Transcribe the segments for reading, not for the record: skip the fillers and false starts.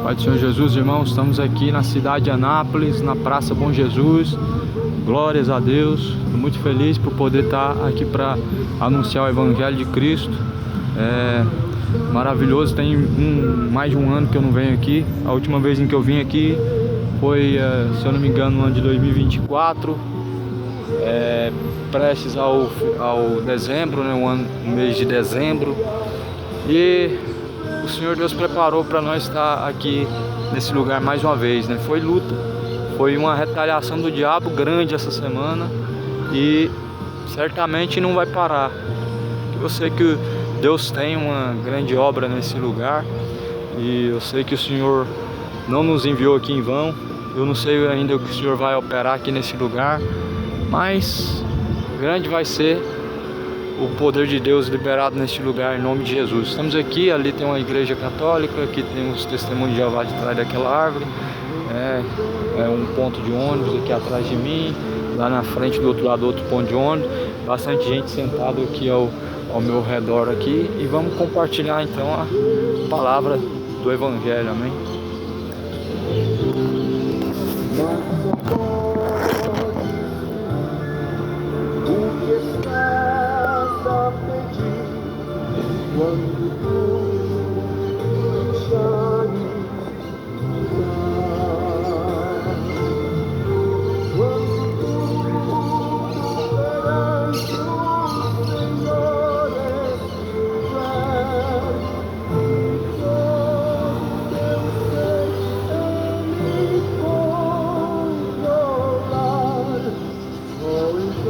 Pai do Senhor Jesus, irmãos, estamos aqui na cidade de Anápolis, na Praça Bom Jesus. Glórias a Deus, estou muito feliz por poder estar aqui para anunciar o Evangelho de Cristo. É maravilhoso, tem mais de um ano que eu não venho aqui. A última vez em que eu vim aqui foi, se eu não me engano, no ano de 2024, prestes ao dezembro, né, o mês de dezembro. E o Senhor Deus preparou para nós estar aqui nesse lugar mais uma vez, né? Foi luta, foi uma retaliação do diabo grande essa semana e certamente não vai parar. Eu sei que Deus tem uma grande obra nesse lugar e eu sei que o Senhor não nos enviou aqui em vão. Eu não sei ainda o que o Senhor vai operar aqui nesse lugar, mas grande vai ser o poder de Deus liberado neste lugar, em nome de Jesus. Estamos aqui, ali tem uma igreja católica, aqui tem os testemunhos de Jeová de trás daquela árvore, é um ponto de ônibus aqui atrás de mim, lá na frente do outro lado outro ponto de ônibus, bastante gente sentada aqui ao meu redor aqui, e vamos compartilhar então a palavra do Evangelho, amém? Quando tu me chames, quando tu perante o Senhor estiver, eu sei Ele controlar, ou então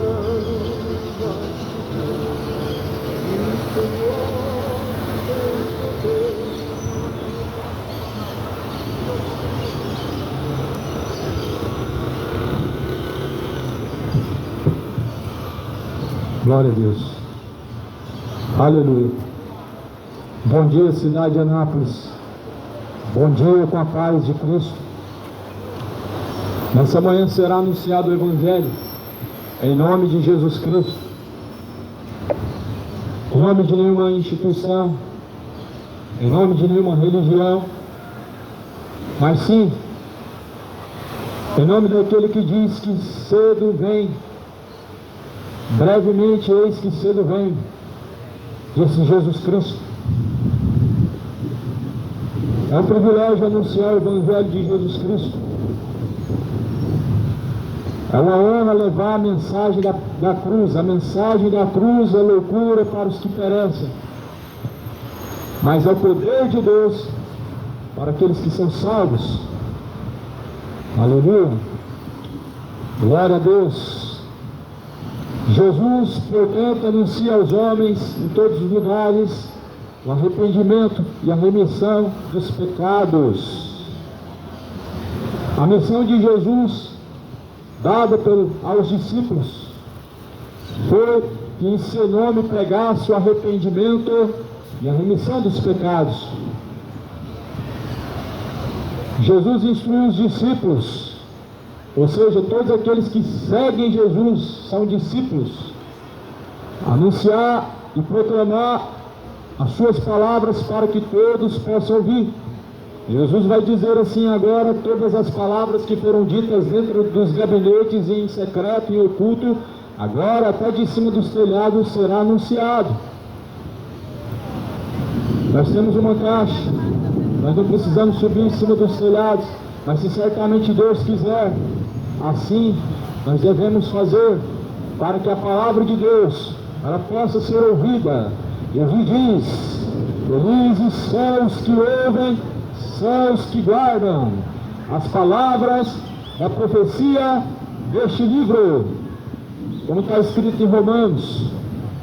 glória a Deus, aleluia. Bom dia, cidade de Anápolis. Bom dia com a paz de Cristo. Nessa manhã será anunciado o Evangelho em nome de Jesus Cristo, em nome de nenhuma instituição, em nome de nenhuma religião, mas sim em nome daquele que diz que cedo vem, brevemente eis que cedo vem, disse Jesus Cristo. É um privilégio anunciar o Evangelho de Jesus Cristo. É uma honra levar a mensagem da cruz. A mensagem da cruz é loucura para os que perecem, mas é o poder de Deus para aqueles que são salvos. Aleluia, glória a Deus. Jesus, portanto, anuncia aos homens em todos os lugares o arrependimento e a remissão dos pecados. A missão de Jesus, dada aos discípulos, foi que em seu nome pregasse o arrependimento e a remissão dos pecados. Jesus instruiu os discípulos, ou seja, todos aqueles que seguem Jesus são discípulos, a anunciar e proclamar as suas palavras para que todos possam ouvir. Jesus vai dizer assim agora: todas as palavras que foram ditas dentro dos gabinetes, em secreto e oculto, agora até de cima dos telhados será anunciado. Nós temos uma caixa, nós não precisamos subir em cima dos telhados, mas se certamente Deus quiser, assim nós devemos fazer para que a palavra de Deus ela possa ser ouvida. Jesus diz: felizes são os que ouvem, são os que guardam as palavras da profecia deste livro. Como está escrito em Romanos,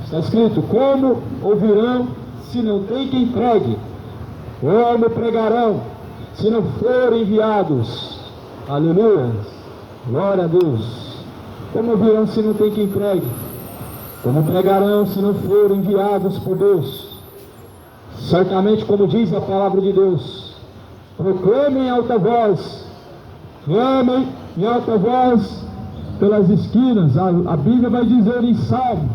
está escrito: como ouvirão se não tem quem pregue? Como pregarão se não forem enviados? Aleluia, glória a Deus. Como ouvirão se não tem quem pregue? Como pregarão se não forem enviados por Deus? Certamente, como diz a palavra de Deus, proclamem em alta voz, clamem em alta voz pelas esquinas. A Bíblia vai dizer em Salmo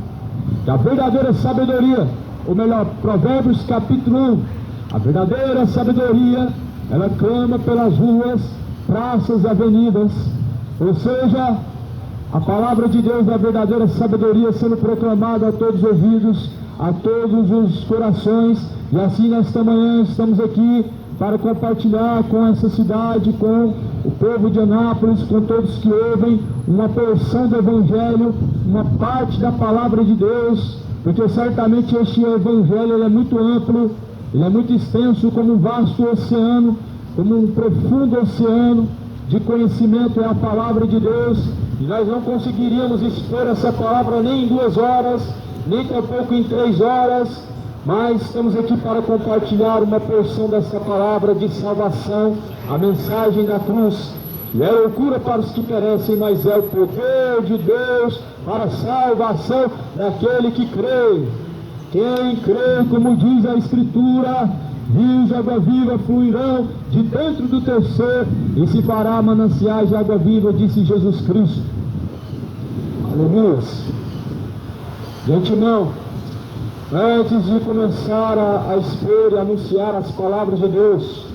que a verdadeira sabedoria, ou melhor, Provérbios capítulo 1, a verdadeira sabedoria ela clama pelas ruas, praças, avenidas, ou seja, a palavra de Deus, a verdadeira sabedoria sendo proclamada a todos os ouvidos, a todos os corações, e assim nesta manhã estamos aqui para compartilhar com essa cidade, com o povo de Anápolis, com todos que ouvem, uma porção do Evangelho, uma parte da palavra de Deus, porque certamente este Evangelho ele é muito amplo, ele é muito extenso, como um vasto oceano, como um profundo oceano de conhecimento é a palavra de Deus, e nós não conseguiríamos expor essa palavra nem em 2 horas, nem tampouco em 3 horas, mas estamos aqui para compartilhar uma porção dessa palavra de salvação, a mensagem da cruz, que é loucura para os que perecem, mas é o poder de Deus para a salvação daquele que crê. Quem crê, como diz a Escritura, rios de água viva fluirão de dentro do teu ser e se fará mananciais de água viva, disse Jesus Cristo. Aleluia. De antemão, antes de começar a expor e anunciar as palavras de Deus,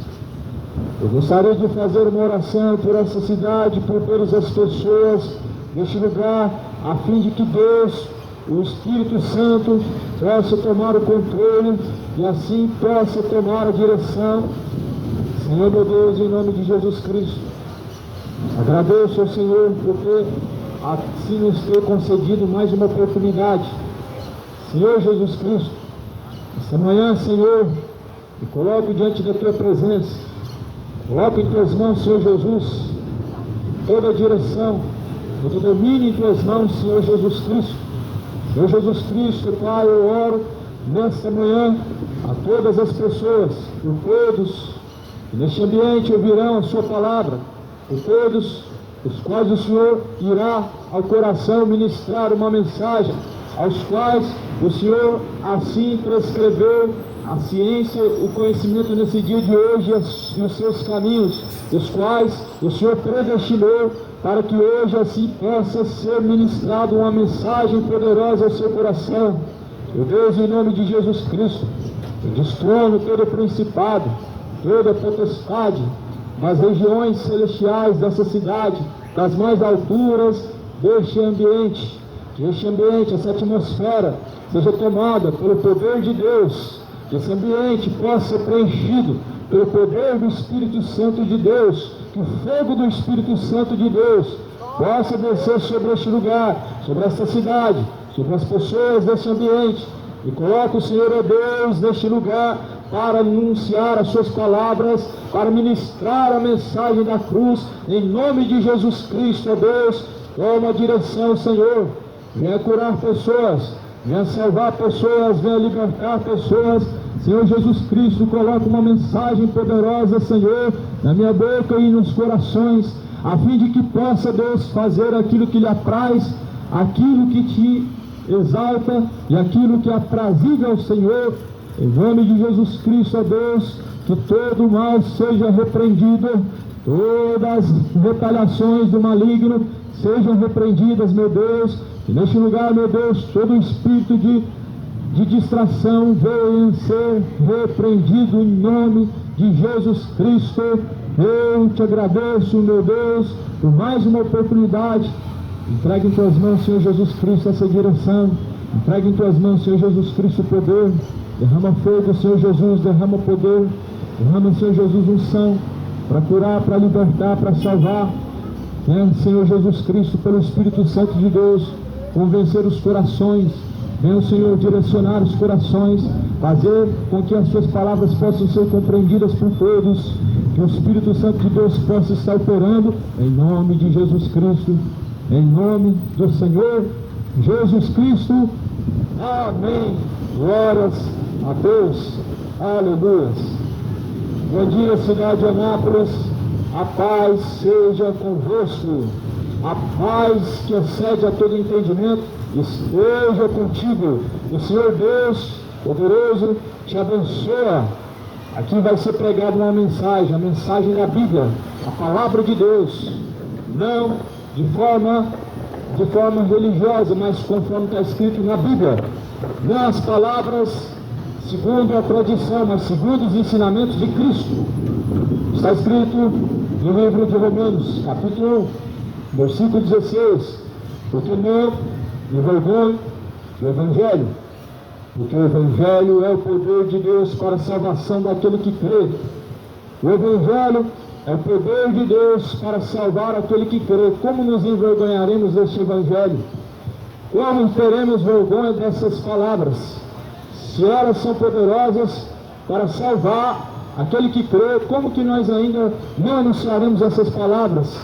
eu gostaria de fazer uma oração por essa cidade, por todas as pessoas deste lugar, a fim de que Deus, o Espírito Santo, possa tomar o controle e assim possa tomar a direção. Senhor meu Deus, em nome de Jesus Cristo, agradeço ao Senhor porque assim nos ter concedido mais uma oportunidade. Senhor Jesus Cristo, esta manhã, Senhor, me coloco diante da Tua presença, coloco em Tuas mãos, Senhor Jesus, toda a direção, todo o domínio em Tuas mãos, Senhor Jesus Cristo. Senhor Jesus Cristo, Pai, eu oro nesta manhã a todas as pessoas, por todos que neste ambiente ouvirão a Sua palavra, por todos os quais o Senhor irá ao coração ministrar uma mensagem, aos quais o Senhor assim prescreveu a ciência, o conhecimento nesse dia de hoje e os seus caminhos, os quais o Senhor predestinou para que hoje assim possa ser ministrado uma mensagem poderosa ao seu coração. Meu Deus, em nome de Jesus Cristo, eu destrono todo principado, toda potestade nas regiões celestiais dessa cidade, das mais alturas deste ambiente, que este ambiente, essa atmosfera seja tomada pelo poder de Deus, que esse ambiente possa ser preenchido pelo poder do Espírito Santo de Deus, que o fogo do Espírito Santo de Deus possa descer sobre este lugar, sobre esta cidade, sobre as pessoas deste ambiente, e coloca o Senhor, ó Deus, neste lugar, para anunciar as suas palavras, para ministrar a mensagem da cruz, em nome de Jesus Cristo, ó Deus, toma a direção, Senhor, venha curar pessoas, venha salvar pessoas, venha libertar pessoas. Senhor Jesus Cristo, coloca uma mensagem poderosa, Senhor, na minha boca e nos corações, a fim de que possa, Deus, fazer aquilo que lhe apraz, aquilo que te exalta e aquilo que é aprazível ao Senhor. Em nome de Jesus Cristo, ó Deus, que todo o mal seja repreendido, todas as retaliações do maligno sejam repreendidas, meu Deus, e neste lugar, meu Deus, todo o espírito de distração venha ser repreendido em nome de Jesus Cristo. Eu te agradeço, meu Deus, por mais uma oportunidade. Entregue em Tuas mãos, Senhor Jesus Cristo, essa direção. Entregue em Tuas mãos, Senhor Jesus Cristo, o poder. Derrama fogo, Senhor Jesus, derrama poder. Derrama, Senhor Jesus, unção para curar, para libertar, para salvar. Venha, Senhor Jesus Cristo, pelo Espírito Santo de Deus, convencer os corações. Venha, Senhor, direcionar os corações, fazer com que as Suas palavras possam ser compreendidas por todos, que o Espírito Santo de Deus possa estar operando, em nome de Jesus Cristo, em nome do Senhor Jesus Cristo. Amém. Glórias a Deus. Aleluia. Bom dia, cidade de Anápolis. A paz seja convosco. A paz que excede a todo entendimento esteja contigo. O Senhor Deus poderoso te abençoa. Aqui vai ser pregada uma mensagem, a mensagem da Bíblia, a palavra de Deus, não de forma religiosa, mas conforme está escrito na Bíblia, não as palavras segundo a tradição, mas segundo os ensinamentos de Cristo. Está escrito no livro de Romanos, capítulo 1, versículo 16: porque não me envergonho do Evangelho, porque o Evangelho é o poder de Deus para a salvação daquele que crê. O Evangelho é o poder de Deus para salvar aquele que crê. Como nos envergonharemos deste Evangelho? Como teremos vergonha dessas palavras? Se elas são poderosas para salvar aquele que crê, como que nós ainda não anunciaremos essas palavras?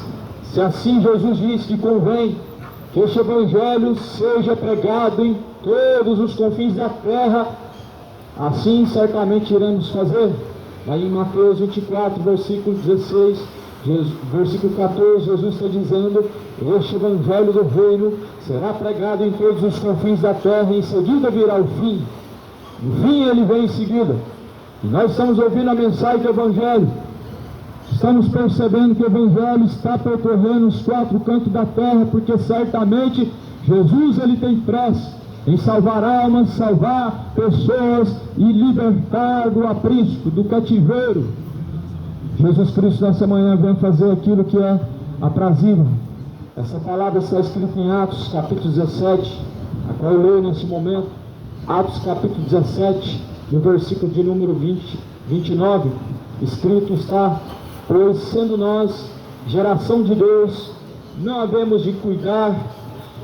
Se assim Jesus diz que convém que este Evangelho seja pregado em todos os confins da terra, assim certamente iremos fazer. Aí em Mateus 24, versículo 16, versículo 14, Jesus está dizendo: este Evangelho do reino será pregado em todos os confins da terra, e em seguida virá o fim. O fim ele vem em seguida. E nós estamos ouvindo a mensagem do Evangelho. Estamos percebendo que o Evangelho está percorrendo os quatro cantos da terra, porque certamente Jesus ele tem pressa em salvar almas, salvar pessoas e libertar do aprisco, do cativeiro. Jesus Cristo nessa manhã vem fazer aquilo que é aprazível. Essa palavra está escrita em Atos capítulo 17, a qual eu leio nesse momento. Atos capítulo 17, no versículo de número 29, escrito está: pois sendo nós geração de Deus, não havemos de cuidar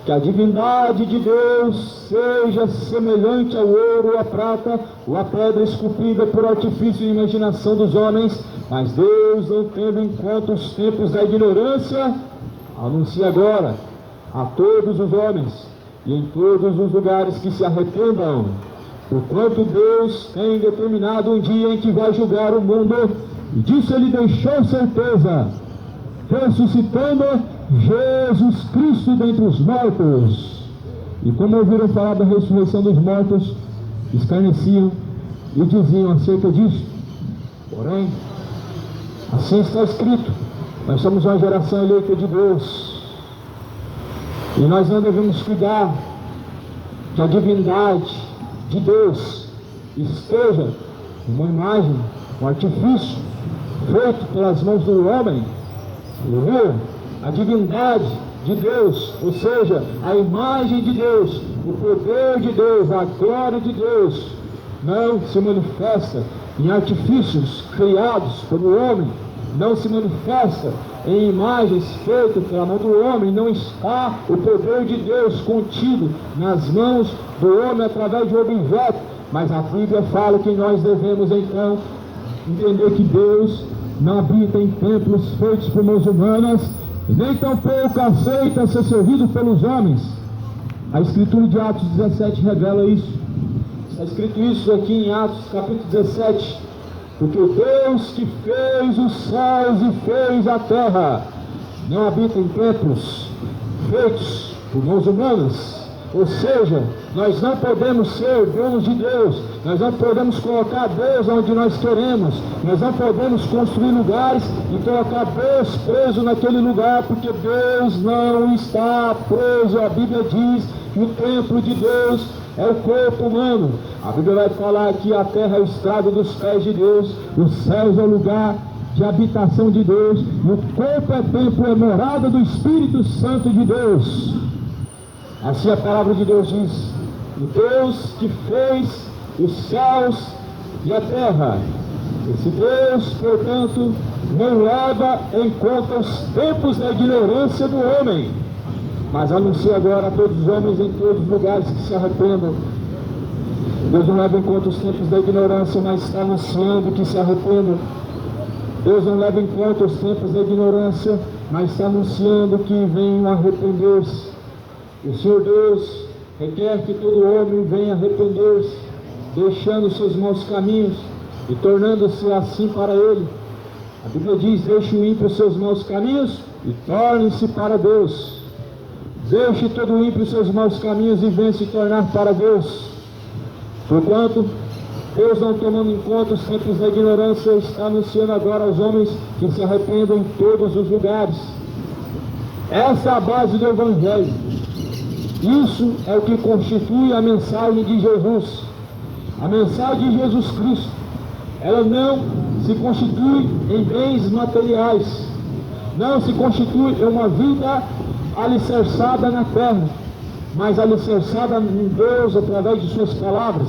que a divindade de Deus seja semelhante ao ouro ou à prata, ou à pedra esculpida por artifício e imaginação dos homens, mas Deus, não tendo em conta os tempos da ignorância, anuncia agora a todos os homens e em todos os lugares que se arrependam, porquanto Deus tem determinado um dia em que vai julgar o mundo, e disso ele deixou certeza, ressuscitando Jesus Cristo dentre os mortos. E como ouviram falar da ressurreição dos mortos, escarneciam e diziam acerca disso. Porém, assim está escrito: nós somos uma geração eleita de Deus, e nós não devemos cuidar que a divindade de Deus esteja uma imagem, um artifício feito pelas mãos do homem. Aleluia! A divindade de Deus, ou seja, a imagem de Deus, o poder de Deus, a glória de Deus, não se manifesta em artifícios criados pelo homem, não se manifesta em imagens feitas pela mão do homem. Não está o poder de Deus contido nas mãos do homem através de um objeto, mas a Bíblia fala que nós devemos então entender que Deus não habita em templos feitos por mãos humanas, nem tampouco aceita ser servido pelos homens. A escritura de Atos 17 revela isso. Está escrito isso aqui em Atos capítulo 17: porque o Deus que fez os céus e fez a terra não habita em templos feitos por mãos humanas. Ou seja, nós não podemos ser donos de Deus, nós não podemos colocar Deus onde nós queremos, nós não podemos construir lugares e colocar Deus preso naquele lugar, porque Deus não está preso. A Bíblia diz que o templo de Deus é o corpo humano. A Bíblia vai falar que a terra é o estrado dos pés de Deus, os céus é o lugar de habitação de Deus, e o corpo é templo, é morada do Espírito Santo de Deus. Assim a palavra de Deus diz: o Deus que fez os céus e a terra. Esse Deus, portanto, não leva em conta os tempos da ignorância do homem, mas anuncia agora a todos os homens em todos os lugares que se arrependam. Deus não leva em conta os tempos da ignorância, mas está anunciando que se arrependam. Deus não leva em conta os tempos da ignorância, mas está anunciando que venham arrepender-se. O Senhor Deus requer que todo homem venha arrepender-se, deixando os seus maus caminhos e tornando-se assim para Ele. A Bíblia diz: deixe o ímpio os seus maus caminhos e torne-se para Deus. Deixe todo o ímpio os seus maus caminhos e venha se tornar para Deus. Porquanto Deus, não tomando em conta os tempos da ignorância, está anunciando agora aos homens que se arrependam em todos os lugares. Essa é a base do Evangelho. Isso é o que constitui a mensagem de Jesus. A mensagem de Jesus Cristo, ela não se constitui em bens materiais, não se constitui em uma vida alicerçada na terra, mas alicerçada em Deus através de suas palavras.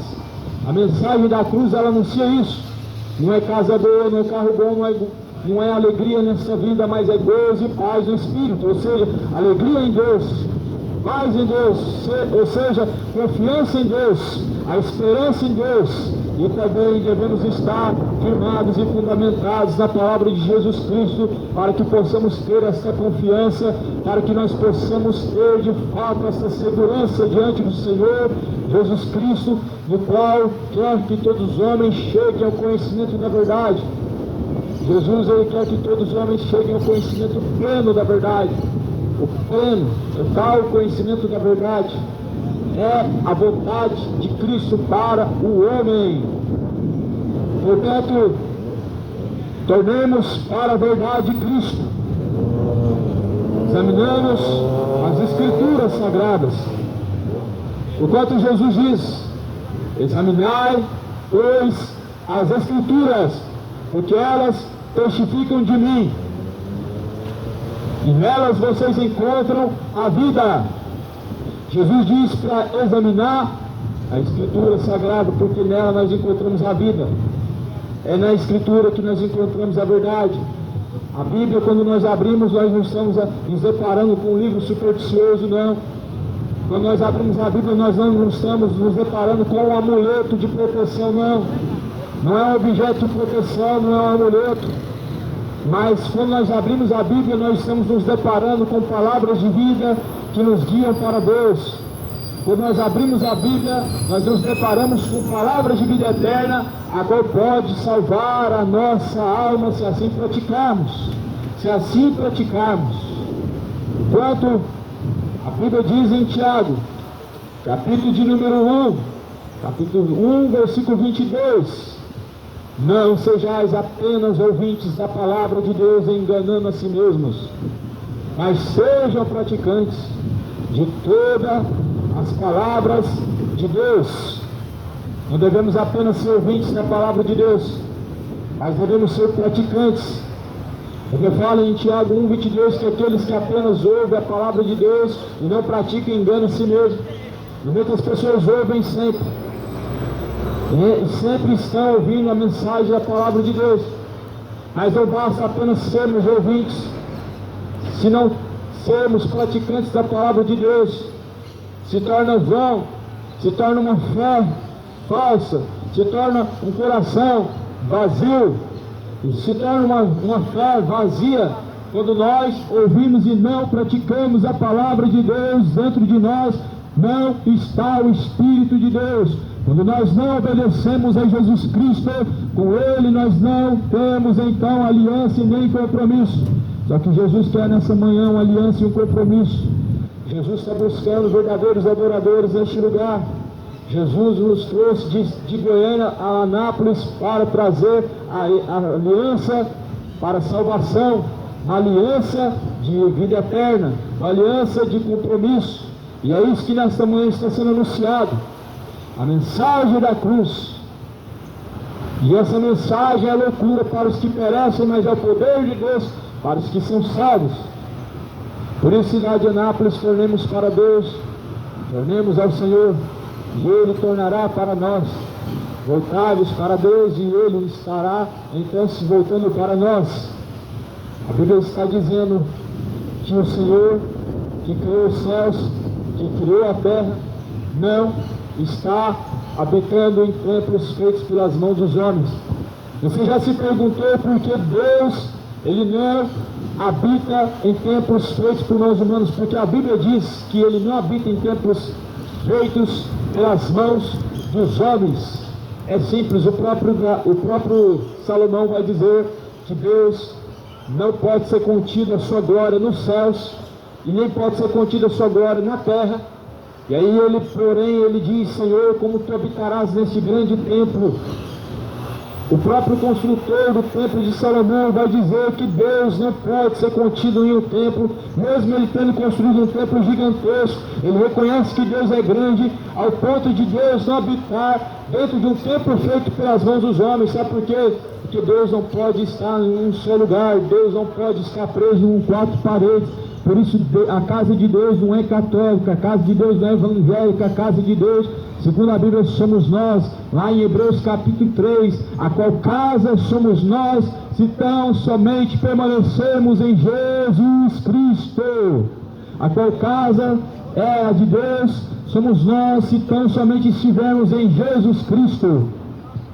A mensagem da cruz, ela anuncia isso. Não é casa boa, não é carro bom, não é alegria nessa vida, mas é gozo e paz no Espírito, ou seja, alegria em Deus, paz em Deus, ou seja, confiança em Deus, a esperança em Deus. E também devemos estar firmados e fundamentados na palavra de Jesus Cristo, para que possamos ter essa confiança, para que nós possamos ter de fato essa segurança diante do Senhor Jesus Cristo, no qual quer que todos os homens cheguem ao conhecimento da verdade. Jesus, ele quer que todos os homens cheguem ao conhecimento pleno da verdade. O pleno, total conhecimento da verdade é a vontade de Cristo para o homem. Portanto, tornemos para a verdade de Cristo. Examinamos as Escrituras Sagradas. Enquanto Jesus diz: examinai, pois, as Escrituras, porque elas testificam de mim, e nelas vocês encontram a vida. Jesus diz para examinar a Escritura Sagrada, porque nela nós encontramos a vida. É na Escritura que nós encontramos a verdade. A Bíblia, quando nós abrimos, nós não estamos nos deparando com um livro supersticioso, não. Quando nós abrimos a Bíblia, nós não estamos nos deparando com um amuleto de proteção, não. Não é um objeto de proteção, não é um amuleto. Mas quando nós abrimos a Bíblia, nós estamos nos deparando com palavras de vida que nos guiam para Deus. Quando nós abrimos a Bíblia, nós nos deparamos com palavras de vida eterna, a qual pode salvar a nossa alma, se assim praticarmos. Se assim praticarmos. Enquanto a Bíblia diz em Tiago, capítulo de número 1, capítulo 1, versículo 22, não sejais apenas ouvintes da palavra de Deus, enganando a si mesmos, mas sejam praticantes de todas as palavras de Deus. Não devemos apenas ser ouvintes da palavra de Deus, mas devemos ser praticantes. Porque fala em Tiago 1,22 que aqueles que apenas ouvem a palavra de Deus e não praticam, enganam a si mesmo. Muitas pessoas ouvem sempre, e sempre estão ouvindo a mensagem da palavra de Deus, mas não basta apenas sermos ouvintes, se não sermos praticantes da palavra de Deus, se torna vão, se torna uma fé falsa, se torna um coração vazio, se torna uma fé vazia, quando nós ouvimos e não praticamos a palavra de Deus dentro de nós. Não está o Espírito de Deus. Quando nós não obedecemos a Jesus Cristo, com Ele nós não temos então aliança e nem compromisso. Só que Jesus quer nessa manhã uma aliança e um compromisso. Jesus está buscando verdadeiros adoradores neste lugar. Jesus nos trouxe de Goiânia a Anápolis para trazer a aliança para a salvação, a aliança de vida eterna, a aliança de compromisso. E é isso que nesta manhã está sendo anunciado, a mensagem da cruz. E essa mensagem é loucura para os que perecem, mas é o poder de Deus para os que são salvos. Por isso, cidade de Anápolis, tornemos para Deus, tornemos ao Senhor, e Ele tornará para nós. Voltai-vos para Deus, e Ele estará então se voltando para nós. A Bíblia está dizendo que o Senhor, que criou os céus, que criou a terra, não está habitando em templos feitos pelas mãos dos homens. Você já se perguntou por que Deus, Ele não habita em templos feitos por mãos humanas? Porque a Bíblia diz que Ele não habita em templos feitos pelas mãos dos homens. É simples, o próprio Salomão vai dizer que Deus não pode ser contido a sua glória nos céus, e nem pode ser contida a sua glória na terra. E aí porém ele diz: Senhor, como tu habitarás neste grande templo? O próprio construtor do templo de Salomão vai dizer que Deus não pode ser contido em um templo, mesmo ele tendo construído um templo gigantesco. Ele reconhece que Deus é grande, ao ponto de Deus não habitar dentro de um templo feito pelas mãos dos homens. Sabe por quê? Porque Deus não pode estar em um só lugar, Deus não pode estar preso em quatro paredes. Por isso a casa de Deus não é católica, a casa de Deus não é evangélica, a casa de Deus, segundo a Bíblia, somos nós. Lá em Hebreus capítulo 3, a qual casa somos nós, se tão somente permanecermos em Jesus Cristo. A qual casa é a de Deus, somos nós, se tão somente estivermos em Jesus Cristo.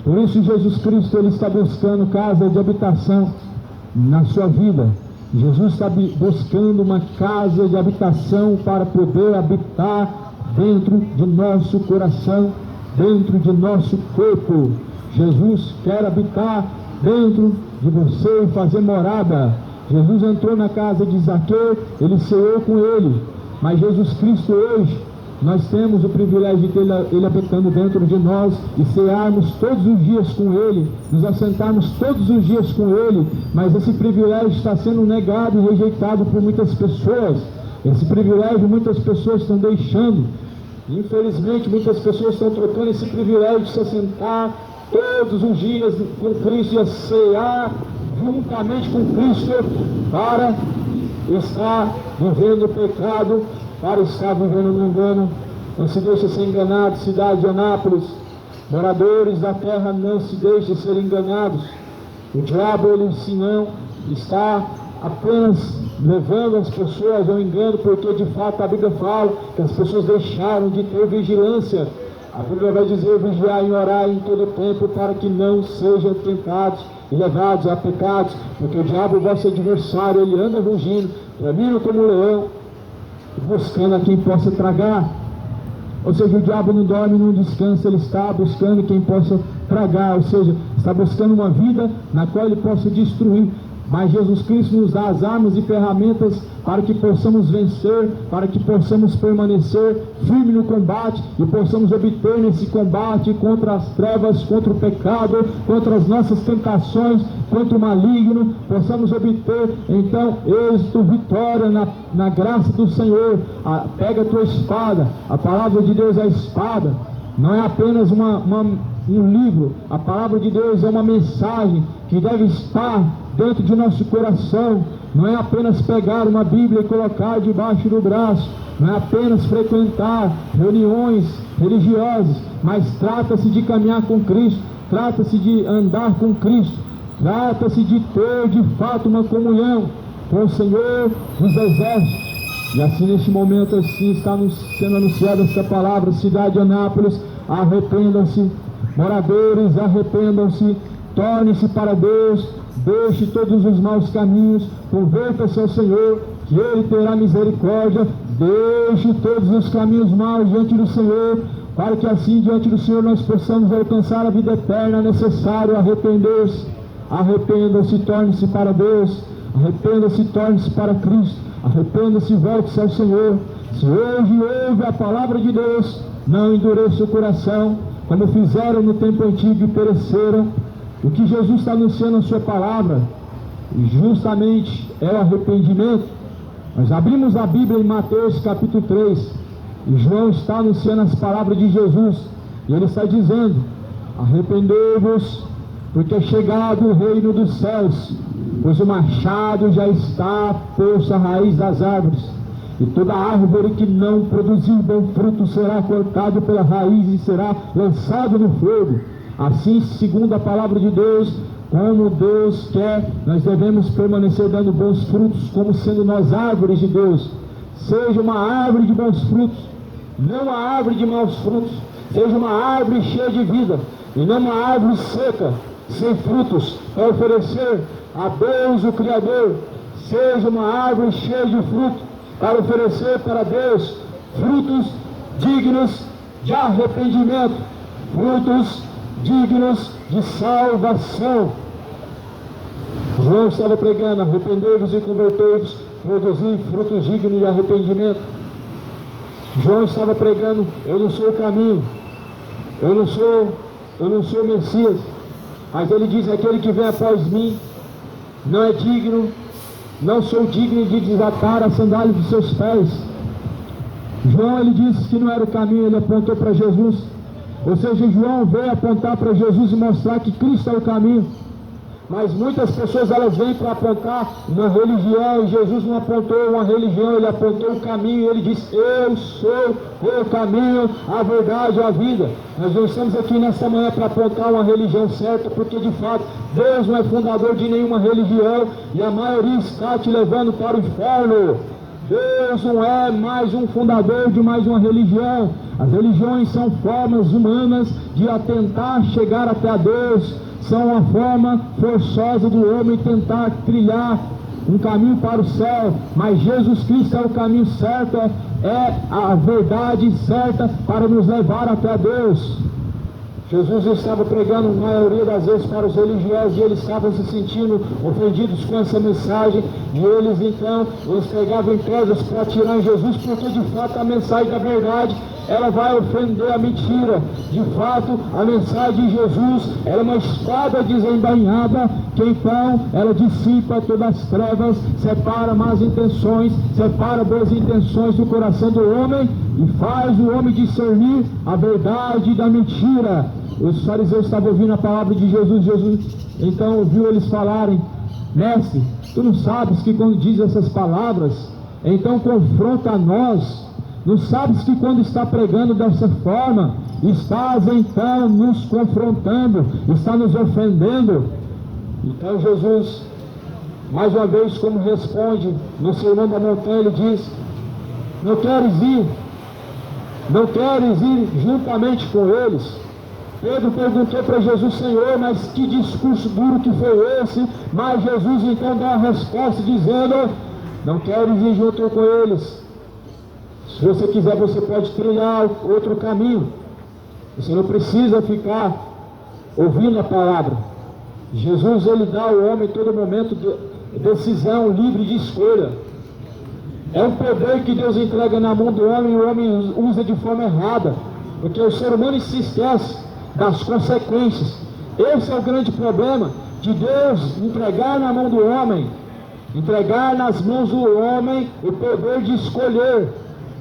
Por isso Jesus Cristo, ele está buscando casa de habitação na sua vida. Jesus está buscando uma casa de habitação para poder habitar dentro de nosso coração, dentro de nosso corpo. Jesus quer habitar dentro de você e fazer morada. Jesus entrou na casa de Zaqueu, ele ceou com ele, mas Jesus Cristo hoje, nós temos o privilégio de ter ele habitando dentro de nós e cearmos todos os dias com ele, nos assentarmos todos os dias com ele, mas esse privilégio está sendo negado e rejeitado por muitas pessoas. Esse privilégio muitas pessoas estão deixando. Infelizmente muitas pessoas estão trocando esse privilégio de se assentar todos os dias com Cristo e a cear juntamente com Cristo para estar vivendo o pecado, para estar vivendo no engano. Não se deixe ser enganado, cidade de Anápolis, moradores da terra, não se deixem ser enganados. O diabo, ele não está apenas levando as pessoas ao engano, porque de fato a Bíblia fala que as pessoas deixaram de ter vigilância. A Bíblia vai dizer: vigiar e orar em todo tempo, para que não sejam tentados e levados a pecados, porque o diabo, vosso adversário, ele anda rugindo, bramindo como um leão, buscando a quem possa tragar. Ou seja, o diabo não dorme, não descansa, ele está buscando quem possa tragar, ou seja, está buscando uma vida na qual ele possa destruir. Mas Jesus Cristo nos dá as armas e ferramentas para que possamos vencer, para que possamos permanecer firme no combate e possamos obter nesse combate contra as trevas, contra o pecado, contra as nossas tentações, contra o maligno, possamos obter então êxito, vitória na graça do Senhor. Pega a tua espada, a palavra de Deus é a espada, não é apenas um livro. A palavra de Deus é uma mensagem que deve estar dentro de nosso coração. Não é apenas pegar uma Bíblia e colocar debaixo do braço, não é apenas frequentar reuniões religiosas, mas trata-se de caminhar com Cristo, trata-se de andar com Cristo, trata-se de ter de fato uma comunhão com o Senhor dos Exércitos. E assim, neste momento, assim está sendo anunciada essa palavra: cidade de Anápolis, arrependam-se, moradores, arrependam-se, torne-se para Deus, deixe todos os maus caminhos, converta-se ao Senhor, que Ele terá misericórdia. Deixe todos os caminhos maus diante do Senhor, para que assim diante do Senhor nós possamos alcançar a vida eterna. É necessário arrepender-se. Arrependa-se, torne-se para Deus, arrependa-se, torne-se para Cristo, arrependa-se e volte-se ao Senhor. Se hoje ouve a palavra de Deus, não endureça o coração, como fizeram no tempo antigo e pereceram. O que Jesus está anunciando na sua palavra, justamente é o arrependimento. Nós abrimos a Bíblia em Mateus capítulo 3, e João está anunciando as palavras de Jesus, e ele está dizendo: arrependei-vos, porque é chegado o reino dos céus, pois o machado já está posto à raiz das árvores, e toda árvore que não produzir bom fruto será cortada pela raiz e será lançado no fogo. Assim, segundo a palavra de Deus, como Deus quer, nós devemos permanecer dando bons frutos, como sendo nós árvores de Deus. Seja uma árvore de bons frutos, não uma árvore de maus frutos. Seja uma árvore cheia de vida, e não uma árvore seca, sem frutos, para oferecer a Deus, o Criador. Seja uma árvore cheia de fruto, para oferecer para Deus frutos dignos de arrependimento, frutos dignos de salvação. João estava pregando: arrependei-vos e convertei-vos, produzir frutos dignos de arrependimento. João estava pregando: eu não sou o caminho, eu não sou o Messias, Mas ele diz: aquele que vem após mim não é digno, não sou digno de desatar a sandália de seus pés. João, ele disse que não era o caminho, ele apontou para Jesus. Ou seja, João veio apontar para Jesus e mostrar que Cristo é o caminho. Mas muitas pessoas, elas vêm para apontar uma religião, e Jesus não apontou uma religião, ele apontou o caminho. Ele disse: eu sou o caminho, a verdade e a vida. Nós não estamos aqui nesta manhã para apontar uma religião certa, porque de fato Deus não é fundador de nenhuma religião, e a maioria está te levando para o inferno. Deus não é mais um fundador de mais uma religião. As religiões são formas humanas de tentar chegar até a Deus, são uma forma forçosa do homem tentar trilhar um caminho para o céu, mas Jesus Cristo é o caminho certo, é a verdade certa para nos levar até Deus. Jesus estava pregando, a maioria das vezes, para os religiosos, e eles estavam se sentindo ofendidos com essa mensagem, e eles então, eles pegavam em pedras para atirar em Jesus, porque de fato a mensagem da verdade, ela vai ofender a mentira. De fato, a mensagem de Jesus, ela é uma espada desembainhada, que então ela dissipa todas as trevas, separa más intenções, separa boas intenções do coração do homem, e faz o homem discernir a verdade da mentira. Os fariseus estavam ouvindo a palavra de Jesus. Jesus então ouviu eles falarem: mestre, tu não sabes que quando diz essas palavras, então confronta a nós? Não sabes que quando está pregando dessa forma, estás então nos confrontando, está nos ofendendo? Então Jesus, mais uma vez, como responde no Sermão da Montanha, ele diz: não queres ir juntamente com eles? Pedro perguntou para Jesus: Senhor, mas que discurso duro que foi esse? Mas Jesus então dá a resposta dizendo: não queres ir junto com eles? Se você quiser, você pode trilhar outro caminho. Você não precisa ficar ouvindo a palavra. Jesus, ele dá ao homem todo momento de decisão livre de escolha. É um poder que Deus entrega na mão do homem, e o homem usa de forma errada, porque o ser humano se esquece das consequências. Esse é o grande problema de Deus entregar na mão do homem, entregar nas mãos do homem o poder de escolher.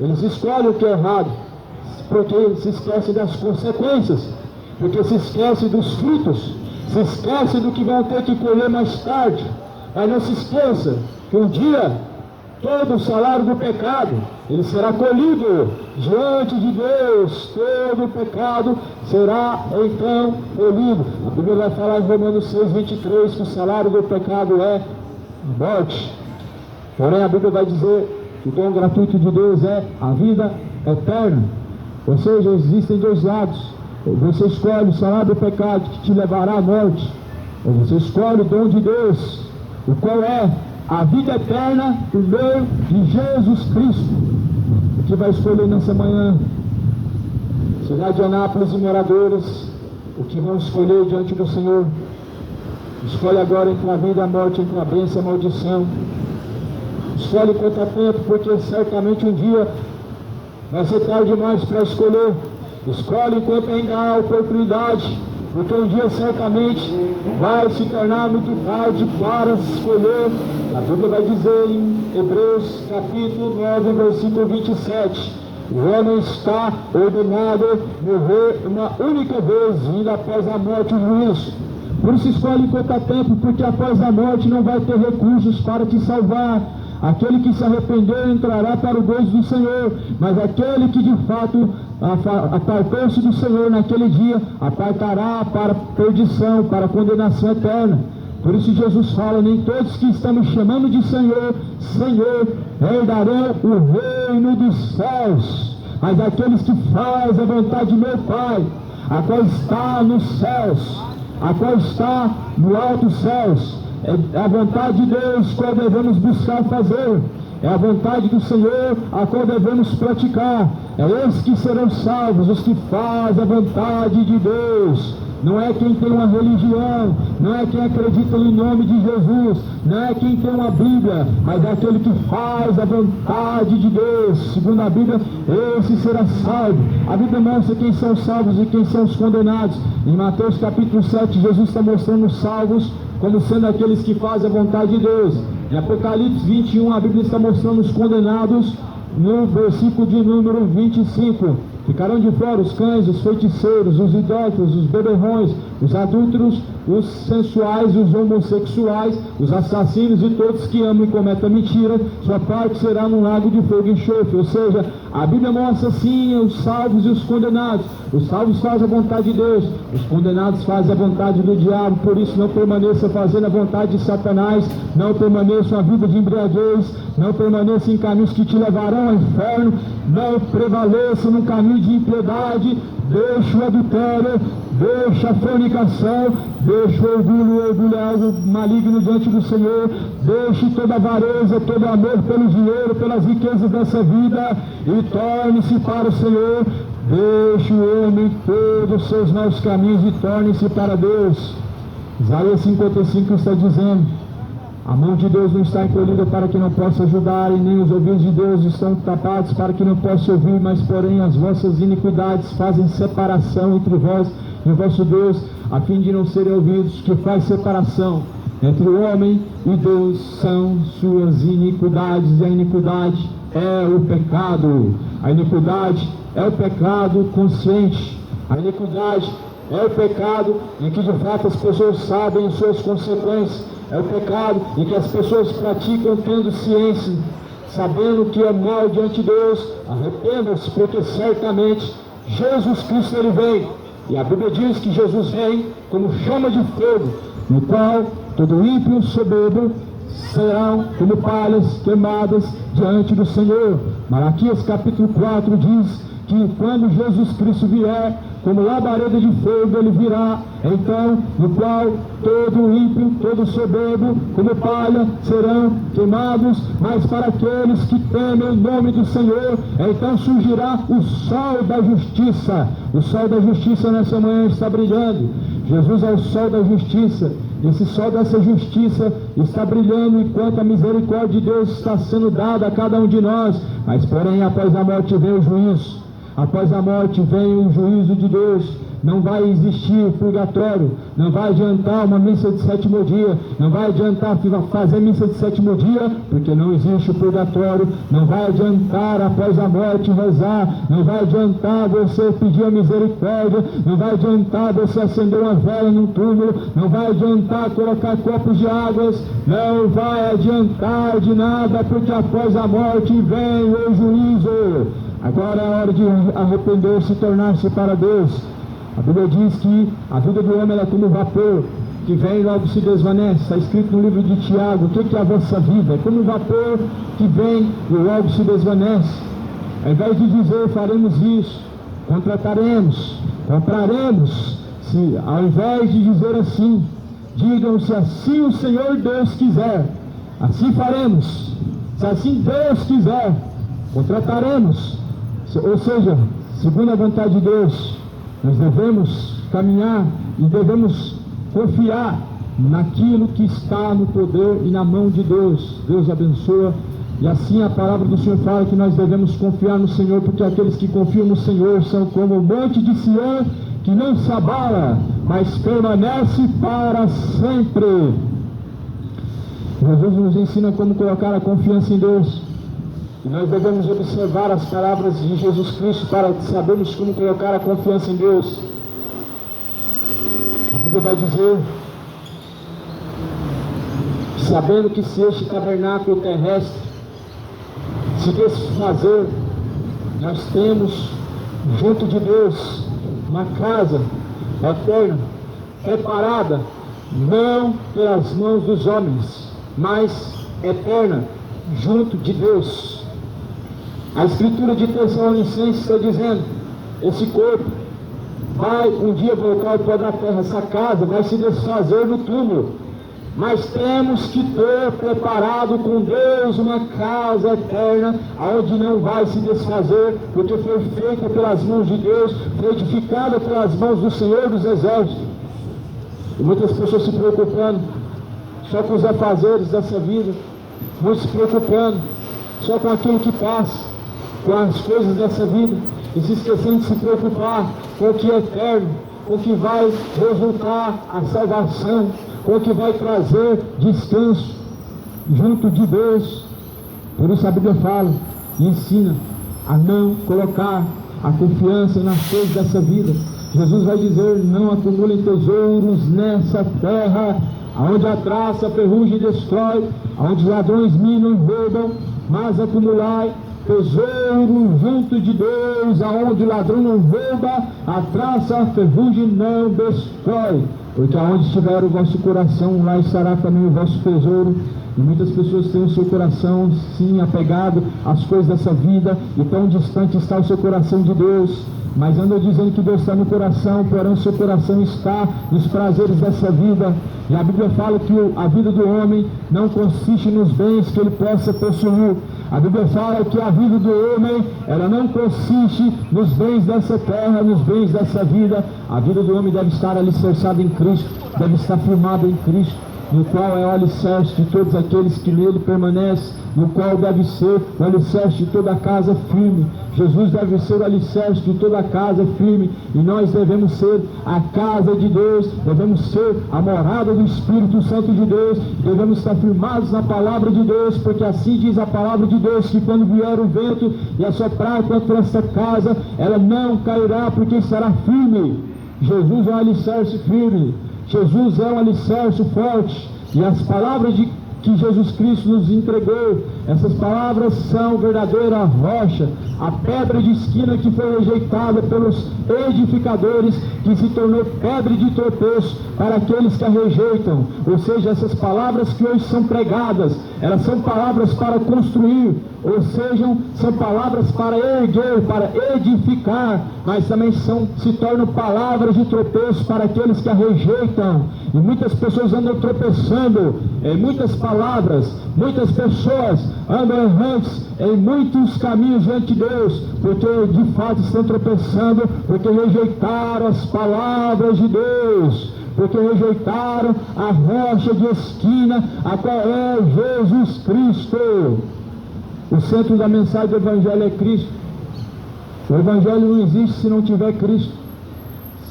Eles escolhem o que é errado, porque se esquecem das consequências, porque se esquecem dos frutos, se esquecem do que vão ter que colher mais tarde. Mas não se esqueça que um dia todo o salário do pecado, ele será colhido diante de Deus. Todo o pecado será então colhido. A Bíblia vai falar em Romanos 6:23 que o salário do pecado é morte. Porém a Bíblia vai dizer que o dom gratuito de Deus é a vida eterna. Ou seja, existem dois lados. Você escolhe o salário do pecado, que te levará à morte, ou você escolhe o dom de Deus, o qual é a vida eterna por meio de Jesus Cristo. O que vai escolher nessa manhã? Cidade de Anápolis e moradores, o que vão escolher diante do Senhor? Escolhe agora entre a vida e a morte, entre a bênção e a maldição. Escolhe quanto a tempo, porque certamente um dia vai ser tarde demais para escolher. Escolhe enquanto ainda há oportunidade, porque um dia certamente vai se tornar muito tarde para escolher. A Bíblia vai dizer em Hebreus capítulo 9, versículo 27, o homem está ordenado morrer uma única vez, vindo após a morte o juízo. Por isso escolhe enquanto há tempo, porque após a morte não vai ter recursos para te salvar. Aquele que se arrepender entrará para o gozo do Senhor, mas aquele que de fato apartou-se do Senhor naquele dia, apartará para perdição, para condenação eterna. Por isso Jesus fala: nem todos que estamos chamando de Senhor, Senhor, herdarão o reino dos céus, mas aqueles que fazem a vontade de meu Pai, a qual está nos céus, a qual está no alto céus. É a vontade de Deus qual devemos buscar fazer, é a vontade do Senhor a qual devemos praticar. É esses que serão salvos, os que fazem a vontade de Deus. não é quem tem uma religião, não é quem acredita no nome de Jesus, não é quem tem uma Bíblia, mas é aquele que faz a vontade de Deus. Segundo a Bíblia, esse será salvo. A Bíblia mostra quem são os salvos e quem são os condenados. Em Mateus capítulo 7, Jesus está mostrando os salvos como sendo aqueles que fazem a vontade de Deus. Em Apocalipse 21, a Bíblia está mostrando os condenados no versículo de número 25. Ficarão de fora os cães, os feiticeiros, os idólatras, os beberrões, os adúlteros, os sensuais, os homossexuais, os assassinos e todos que amam e cometem mentira. Sua parte será num lago de fogo e enxofre. Ou seja, a Bíblia mostra sim os salvos e os condenados. Os salvos fazem a vontade de Deus, os condenados fazem a vontade do diabo. Por isso não permaneça fazendo a vontade de Satanás, não permaneça uma vida de embriaguez, não permaneça em caminhos que te levarão ao inferno, não prevaleça no caminho de impiedade. Deixa o adultério, deixa a fornicação, deixa o orgulho é algo maligno diante do Senhor, deixe toda a avareza, todo o amor pelo dinheiro, pelas riquezas dessa vida e torne-se para o Senhor. Deixe o homem todos os seus maus caminhos e torne-se para Deus. Isaías 55 está dizendo: a mão de Deus não está encolhida para que não possa ajudar, e nem os ouvidos de Deus estão tapados para que não possa ouvir, mas porém as vossas iniquidades fazem separação entre vós e o vosso Deus, a fim de não serem ouvidos. Que faz separação entre o homem e Deus são suas iniquidades, e a iniquidade é o pecado. A iniquidade é o pecado consciente. A iniquidade é o pecado em que de fato as pessoas sabem suas consequências. É o pecado em que as pessoas praticam tendo ciência, sabendo que é mal diante de Deus. Arrependam-se, porque certamente Jesus Cristo ele vem. E a Bíblia diz que Jesus vem como chama de fogo, no qual todo ímpio e soberbo serão como palhas queimadas diante do Senhor. Malaquias capítulo 4 diz que quando Jesus Cristo vier, como labareda de fogo ele virá, então, no qual todo ímpio, todo soberbo, como palha, serão queimados, mas para aqueles que temem o nome do Senhor, então surgirá o sol da justiça. O sol da justiça nessa manhã está brilhando. Jesus é o sol da justiça. Esse sol dessa justiça está brilhando enquanto a misericórdia de Deus está sendo dada a cada um de nós. Mas porém, após a morte vem o juízo. Após a morte vem o juízo de Deus. Não vai existir purgatório, não vai adiantar uma missa de sétimo dia, não vai adiantar fazer missa de sétimo dia, porque não existe o purgatório. Não vai adiantar após a morte rezar, não vai adiantar você pedir a misericórdia, não vai adiantar você acender uma vela no túmulo, não vai adiantar colocar copos de águas, não vai adiantar de nada, porque após a morte vem o juízo. Agora é a hora de arrepender-se e tornar-se para Deus. A Bíblia diz que a vida do homem é como vapor, que vem e logo se desvanece. Está escrito no livro de Tiago. O que é a vossa vida? É como um vapor que vem e logo se desvanece. Ao invés de dizer faremos isso, contrataremos, compraremos, se ao invés de dizer assim, digam se assim o Senhor Deus quiser, assim faremos. Se assim Deus quiser, contrataremos. Ou seja, segundo a vontade de Deus, nós devemos caminhar e devemos confiar naquilo que está no poder e na mão de Deus. Deus abençoa. E assim a palavra do Senhor fala que nós devemos confiar no Senhor, porque aqueles que confiam no Senhor são como o monte de Sião, que não se abala, mas permanece para sempre. Jesus nos ensina como colocar a confiança em Deus. E nós devemos observar as palavras de Jesus Cristo para sabermos como colocar a confiança em Deus. A Bíblia vai dizer, sabendo que se este tabernáculo terrestre se desfazer, nós temos junto de Deus uma casa eterna, preparada, não pelas mãos dos homens, mas eterna, junto de Deus. A Escritura de Tessalonicenses está dizendo, esse corpo vai um dia voltar ao pó da terra, essa casa vai se desfazer no túmulo, mas temos que ter preparado com Deus uma casa eterna, onde não vai se desfazer, porque foi feita pelas mãos de Deus, foi edificada pelas mãos do Senhor dos Exércitos. E muitas pessoas se preocupando só com os afazeres dessa vida, muitos se preocupando só com aquilo que passa, com as coisas dessa vida, e se esquecendo de se preocupar com o que é eterno, com o que vai resultar a salvação, com o que vai trazer descanso junto de Deus. Por isso a Bíblia fala e ensina a não colocar a confiança nas coisas dessa vida. Jesus vai dizer: não acumulem tesouros nessa terra, onde a traça, a ferrugem destrói, onde os ladrões minam e roubam, mas acumulai tesouro junto de Deus, aonde o ladrão não rouba, a traça, a ferrugem não destrói. Porque aonde estiver o vosso coração, lá estará também o vosso tesouro. E muitas pessoas têm o seu coração sim apegado às coisas dessa vida, e tão distante está o seu coração de Deus. Mas andam dizendo que Deus está no coração, porém o seu coração está nos prazeres dessa vida. E a Bíblia fala que a vida do homem não consiste nos bens que ele possa possuir. A Bíblia fala que a vida do homem, ela não consiste nos bens dessa terra, nos bens dessa vida. A vida do homem deve estar alicerçada em Cristo, deve estar firmada em Cristo, no qual é o alicerce de todos aqueles que nele permanecem, no qual deve ser o alicerce de toda a casa firme. Jesus deve ser o alicerce de toda a casa firme, e nós devemos ser a casa de Deus, devemos ser a morada do Espírito Santo de Deus, devemos estar firmados na palavra de Deus, porque assim diz a palavra de Deus, que quando vier o vento e assoprar contra esta casa, ela não cairá, porque estará firme. Jesus é um alicerce firme, Jesus é um alicerce forte, e as palavras que Jesus Cristo nos entregou, essas palavras são verdadeira rocha, a pedra de esquina que foi rejeitada pelos edificadores, que se tornou pedra de tropeço para aqueles que a rejeitam. Ou seja, essas palavras que hoje são pregadas, elas são palavras para construir, ou seja, são palavras para erguer, para edificar, mas também se tornam palavras de tropeço para aqueles que a rejeitam. E muitas pessoas andam tropeçando em muitas palavras, muitas pessoas andam errantes em muitos caminhos diante de Deus, porque de fato estão tropeçando, porque rejeitaram as palavras de Deus, porque rejeitaram a rocha de esquina, a qual é Jesus Cristo. O centro da mensagem do Evangelho é Cristo. O Evangelho não existe se não tiver Cristo.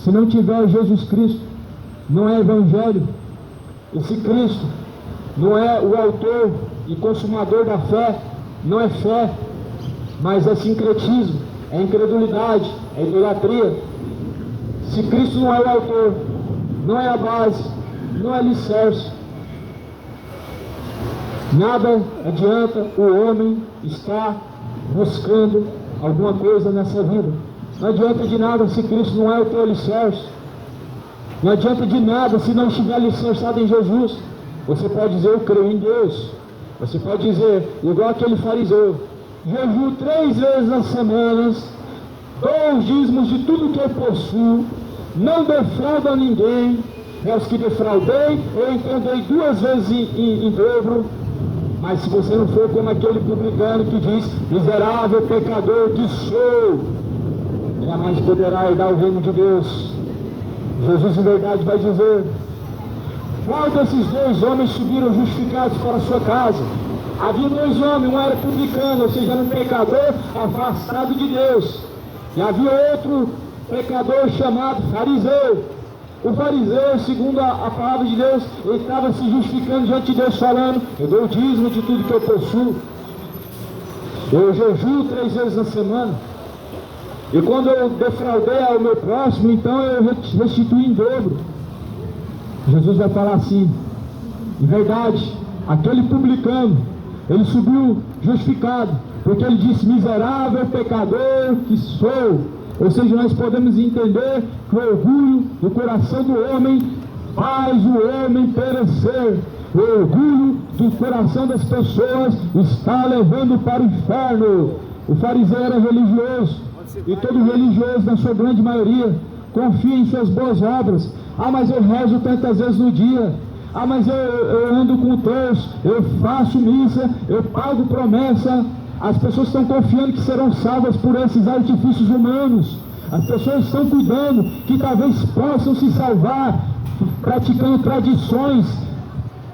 Se não tiver Jesus Cristo, não é Evangelho. E se Cristo não é o autor e consumador da fé, não é fé, mas é sincretismo, é incredulidade, é idolatria. Se Cristo não é o autor, não é a base, não é alicerce, nada adianta o homem estar buscando alguma coisa nessa vida. Não adianta de nada se Cristo não é o teu alicerce. Não adianta de nada se não estiver alicerçado em Jesus. Você pode dizer: eu creio em Deus. Você pode dizer, igual aquele fariseu: jejuo 3 vezes nas semanas, dou os dízimos de tudo que eu possuo, não defraudo a ninguém, os que defraudei, eu então dei 2 vezes em dobro. Mas se você não for como aquele publicano que diz: miserável pecador que sou, jamais poderá herdar o reino de Deus. Jesus em verdade vai dizer: qual desses 2 homens subiram justificados para a sua casa? Havia 2 homens, um era publicano, ou seja, era um pecador afastado de Deus, e havia outro pecador chamado fariseu. O fariseu, segundo a palavra de Deus, ele estava se justificando diante de Deus, falando: eu dou o dízimo de tudo que eu possuo, eu jejuo 3 vezes na semana, e quando eu defraudei ao meu próximo, então eu restituí em dobro. Jesus vai falar assim: em verdade, aquele publicano, ele subiu justificado, porque ele disse: miserável pecador que sou. Ou seja, nós podemos entender que o orgulho do coração do homem faz o homem perecer. O orgulho do coração das pessoas está levando para o inferno. O fariseu era religioso, e todo religioso, na sua grande maioria, confia em suas boas obras. Ah, mas eu rezo tantas vezes no dia. Ah, mas eu ando com o terço, eu faço missa, eu pago promessa. As pessoas estão confiando que serão salvas por esses artifícios humanos. As pessoas estão cuidando que talvez possam se salvar praticando tradições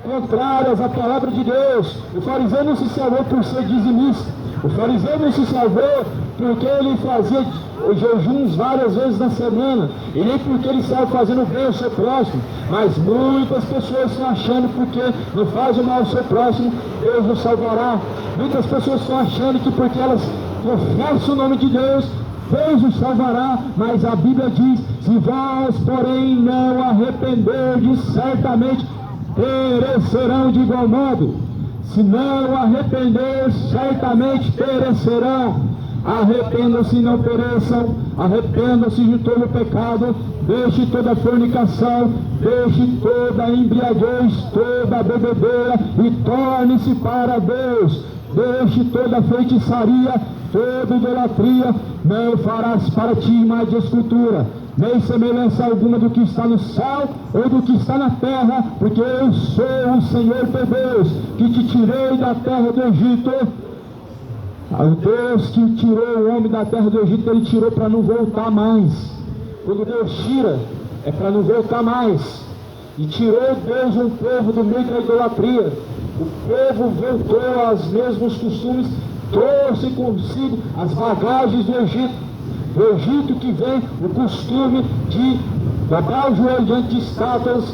contrárias à palavra de Deus. O fariseu não se salvou por ser dizimista. O fariseu não se salvou porque ele fazia jejuns várias vezes na semana, e nem porque ele estava fazendo bem ao seu próximo. Mas muitas pessoas estão achando porque não fazem mal ao seu próximo, Deus os salvará. Muitas pessoas estão achando que porque elas confessam o nome de Deus, Deus os salvará. Mas a Bíblia diz: se vós, porém, não arrependerdes, certamente perecerão de igual modo. Se não arrepender, certamente perecerão. Arrependam-se e não pereçam. Arrependam-se de todo o pecado. Deixe toda fornicação, deixe toda embriaguez, toda bebedeira, e torne-se para Deus. Deixe toda feitiçaria, toda idolatria. Não farás para ti imagem de escultura, nem semelhança alguma do que está no céu ou do que está na terra, porque eu sou o Senhor teu Deus, que te tirei da terra do Egito. O Deus que tirou o homem da terra do Egito, ele tirou para não voltar mais. Quando Deus tira, é para não voltar mais. E tirou Deus um povo do meio da idolatria. O povo voltou aos mesmos costumes, trouxe consigo as bagagens do Egito. Do Egito que vem o costume de dobrar o joelho diante de estátuas,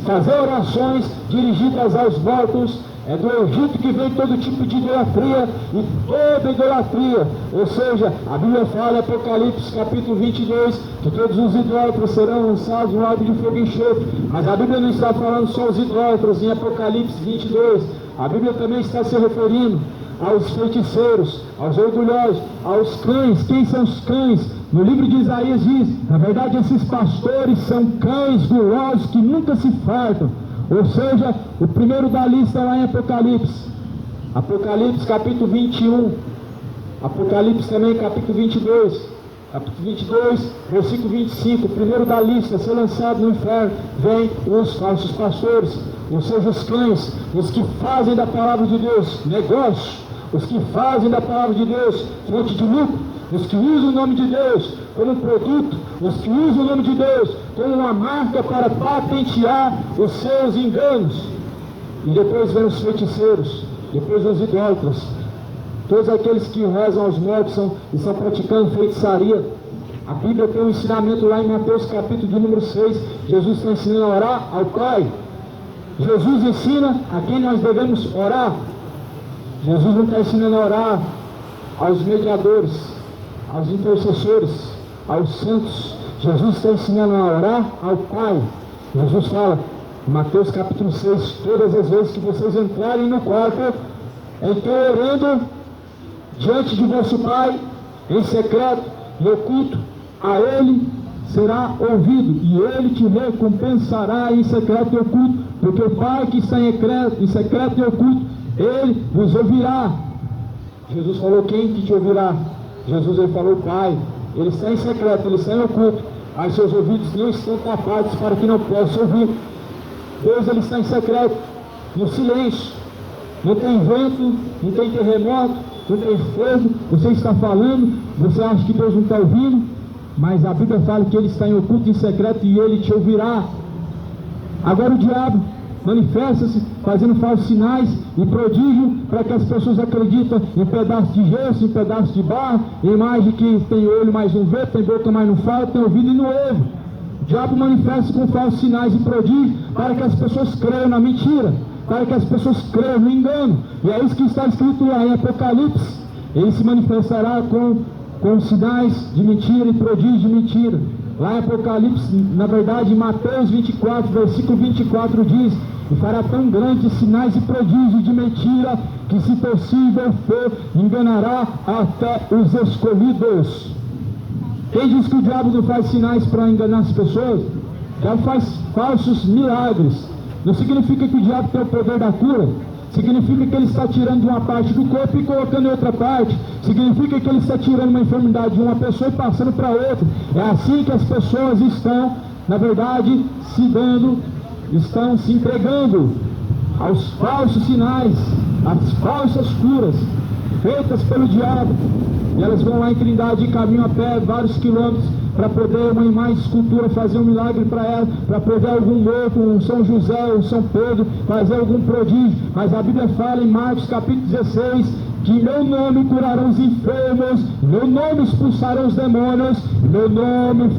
fazer orações dirigidas aos mortos. É do Egito que vem todo tipo de idolatria e toda idolatria. Ou seja, a Bíblia fala em Apocalipse capítulo 22 que todos os idólatras serão lançados no lago de fogo e enxofre. Mas a Bíblia não está falando só os idólatras em Apocalipse 22. A Bíblia também está se referindo aos feiticeiros, aos orgulhosos, aos cães. Quem são os cães? No livro de Isaías diz: na verdade esses pastores são cães gulosos que nunca se fartam. Ou seja, o primeiro da lista lá em Apocalipse, Apocalipse capítulo 21, Apocalipse também capítulo 22, capítulo 22, versículo 25, o primeiro da lista a ser lançado no inferno, vem os falsos pastores, ou seja, os cães, os que fazem da palavra de Deus negócio, os que fazem da palavra de Deus fonte de lucro, os que usam o nome de Deus como produto, os que usam o nome de Deus como uma marca para patentear os seus enganos. E depois vem os feiticeiros, depois os idólatras, todos aqueles que rezam aos mortos e estão praticando feitiçaria. A Bíblia tem um ensinamento lá em Mateus capítulo de número 6, Jesus está ensinando a orar ao Pai. Jesus ensina a quem nós devemos orar. Jesus não está ensinando a orar aos mediadores, aos intercessores, aos santos. Jesus está ensinando a orar ao Pai. Jesus fala em Mateus capítulo 6, todas as vezes que vocês entrarem no quarto, então orando diante de vosso Pai, em secreto e oculto, a Ele será ouvido, e Ele te recompensará em secreto e oculto, porque o Pai que está em secreto e oculto, Ele vos ouvirá. Jesus falou: quem que te ouvirá? Jesus, ele falou: Pai. Ele está em secreto, ele está em oculto, mas seus ouvidos não estão tapados para que não possa ouvir. Deus, ele está em secreto, no silêncio. Não tem vento, não tem terremoto, não tem fogo. Você está falando, você acha que Deus não está ouvindo, mas a Bíblia fala que ele está em oculto, em secreto, e ele te ouvirá. Agora o diabo manifesta-se fazendo falsos sinais e prodígio para que as pessoas acreditem em pedaços de gesso, em pedaços de barro, em imagem que tem olho mas não vê, tem boca mas não fala, tem ouvido e não ouve. O diabo manifesta com falsos sinais e prodígios para que as pessoas creiam na mentira, para que as pessoas creiam no engano. E é isso que está escrito lá em Apocalipse. Ele se manifestará com sinais de mentira e prodígios de mentira. Lá em Apocalipse, na verdade, em Mateus 24, versículo 24 diz: e fará tão grandes sinais e prodígios de mentira, que se possível for, enganará até os escolhidos. Quem diz que o diabo não faz sinais para enganar as pessoas? O diabo faz falsos milagres. Não significa que o diabo tem o poder da cura. Significa que ele está tirando de uma parte do corpo e colocando em outra parte. Significa que ele está tirando uma enfermidade de uma pessoa e passando para outra. É assim que as pessoas estão, na verdade, estão se entregando aos falsos sinais, às falsas curas feitas pelo diabo. E elas vão lá em Trindade de caminho a pé, vários quilômetros, para poder uma imagem de escultura fazer um milagre para ela, para poder algum morto, um São José, um São Pedro, fazer algum prodígio. Mas a Bíblia fala em Marcos capítulo 16, que em meu nome curarão os enfermos, em meu nome expulsarão os demônios, em meu nome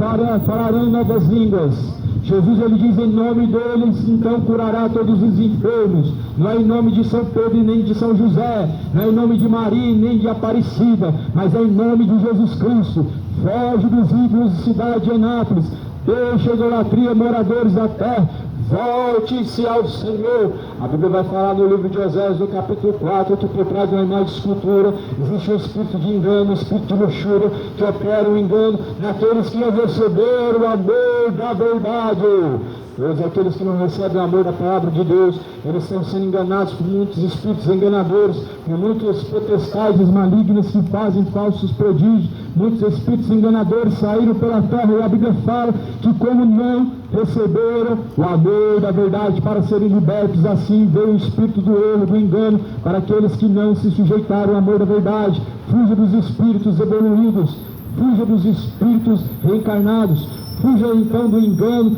falarão novas línguas. Jesus, ele diz, em nome deles, então curará todos os enfermos. Não é em nome de São Pedro nem de São José, não é em nome de Maria nem de Aparecida, mas é em nome de Jesus Cristo. Foge dos ídolos de cidade de Anápolis, deixa a idolatria, moradores da terra, volte-se ao Senhor. A Bíblia vai falar no livro de Oséias, no capítulo 4, que por trás de uma imagem de escultura existe um espírito de engano, um espírito de luxúria, que opera o engano naqueles que não receberam o amor da verdade. Todos aqueles que não recebem o amor da palavra de Deus, eles estão sendo enganados por muitos espíritos enganadores, por muitas potestades malignas que fazem falsos prodígios. Muitos espíritos enganadores saíram pela terra, e a Bíblia fala que como não receberam o amor da verdade para serem libertos, assim veio o espírito do erro, do engano, para aqueles que não se sujeitaram ao amor da verdade. Fuja dos espíritos evoluídos, fuja dos espíritos reencarnados, fuja então do engano,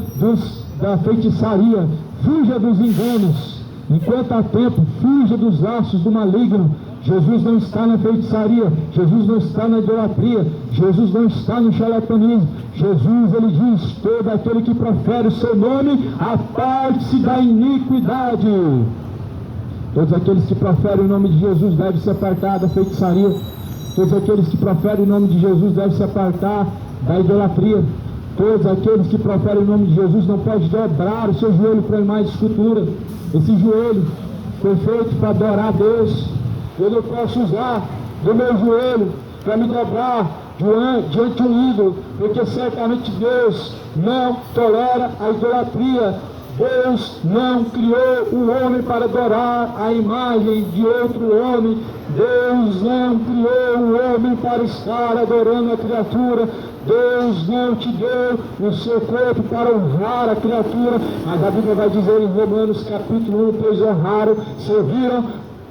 da feitiçaria, fuja dos enganos. Enquanto há tempo, fuja dos laços do maligno. Jesus não está na feitiçaria, Jesus não está na idolatria, Jesus não está no charlatanismo. Jesus, ele diz, todo aquele que profere o seu nome, aparte-se da iniquidade. Todos aqueles que proferem o nome de Jesus devem se apartar da feitiçaria. Todos aqueles que proferem o nome de Jesus devem se apartar da idolatria. Todos aqueles que proferem o nome de Jesus não podem dobrar o seu joelho para a imagem de escultura. Esse joelho foi feito para adorar a Deus. Eu não posso usar do meu joelho para me dobrar diante de um ídolo, porque certamente Deus não tolera a idolatria. Deus não criou o homem para adorar a imagem de outro homem. Deus não criou o homem para estar adorando a criatura. Deus não te deu o seu corpo para honrar a criatura, mas a Bíblia vai dizer em Romanos capítulo 1, pois honraram, serviram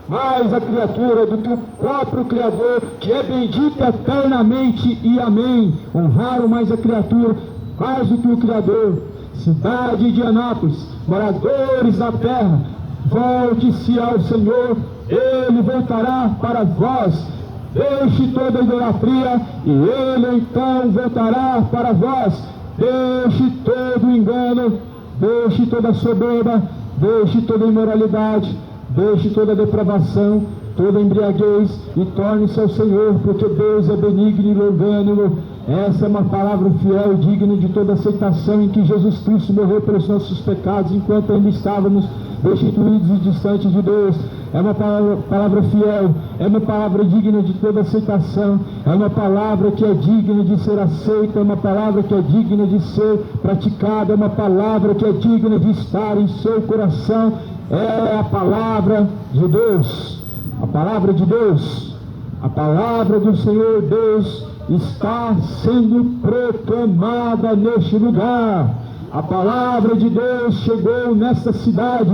mais a criatura do que o próprio Criador, que é bendito eternamente, e amém. Honraram mais a criatura, mais do que o Criador. Cidade de Anápolis, moradores da terra, volte-se ao Senhor, Ele voltará para vós. Deixe toda a idolatria, e Ele então voltará para vós. Deixe todo o engano, deixe toda a soberba, deixe toda a imoralidade, deixe toda a depravação, toda a embriaguez, e torne-se ao Senhor, porque Deus é benigno e longânimo. Essa é uma palavra fiel e digna de toda aceitação, em que Jesus Cristo morreu pelos nossos pecados, enquanto ainda estávamos destituídos e distantes de Deus. É uma palavra fiel, é uma palavra digna de toda aceitação, é uma palavra que é digna de ser aceita, é uma palavra que é digna de ser praticada, é uma palavra que é digna de estar em seu coração. É a palavra de Deus, a palavra de Deus, a palavra do Senhor Deus está sendo proclamada neste lugar. A palavra de Deus chegou nesta cidade,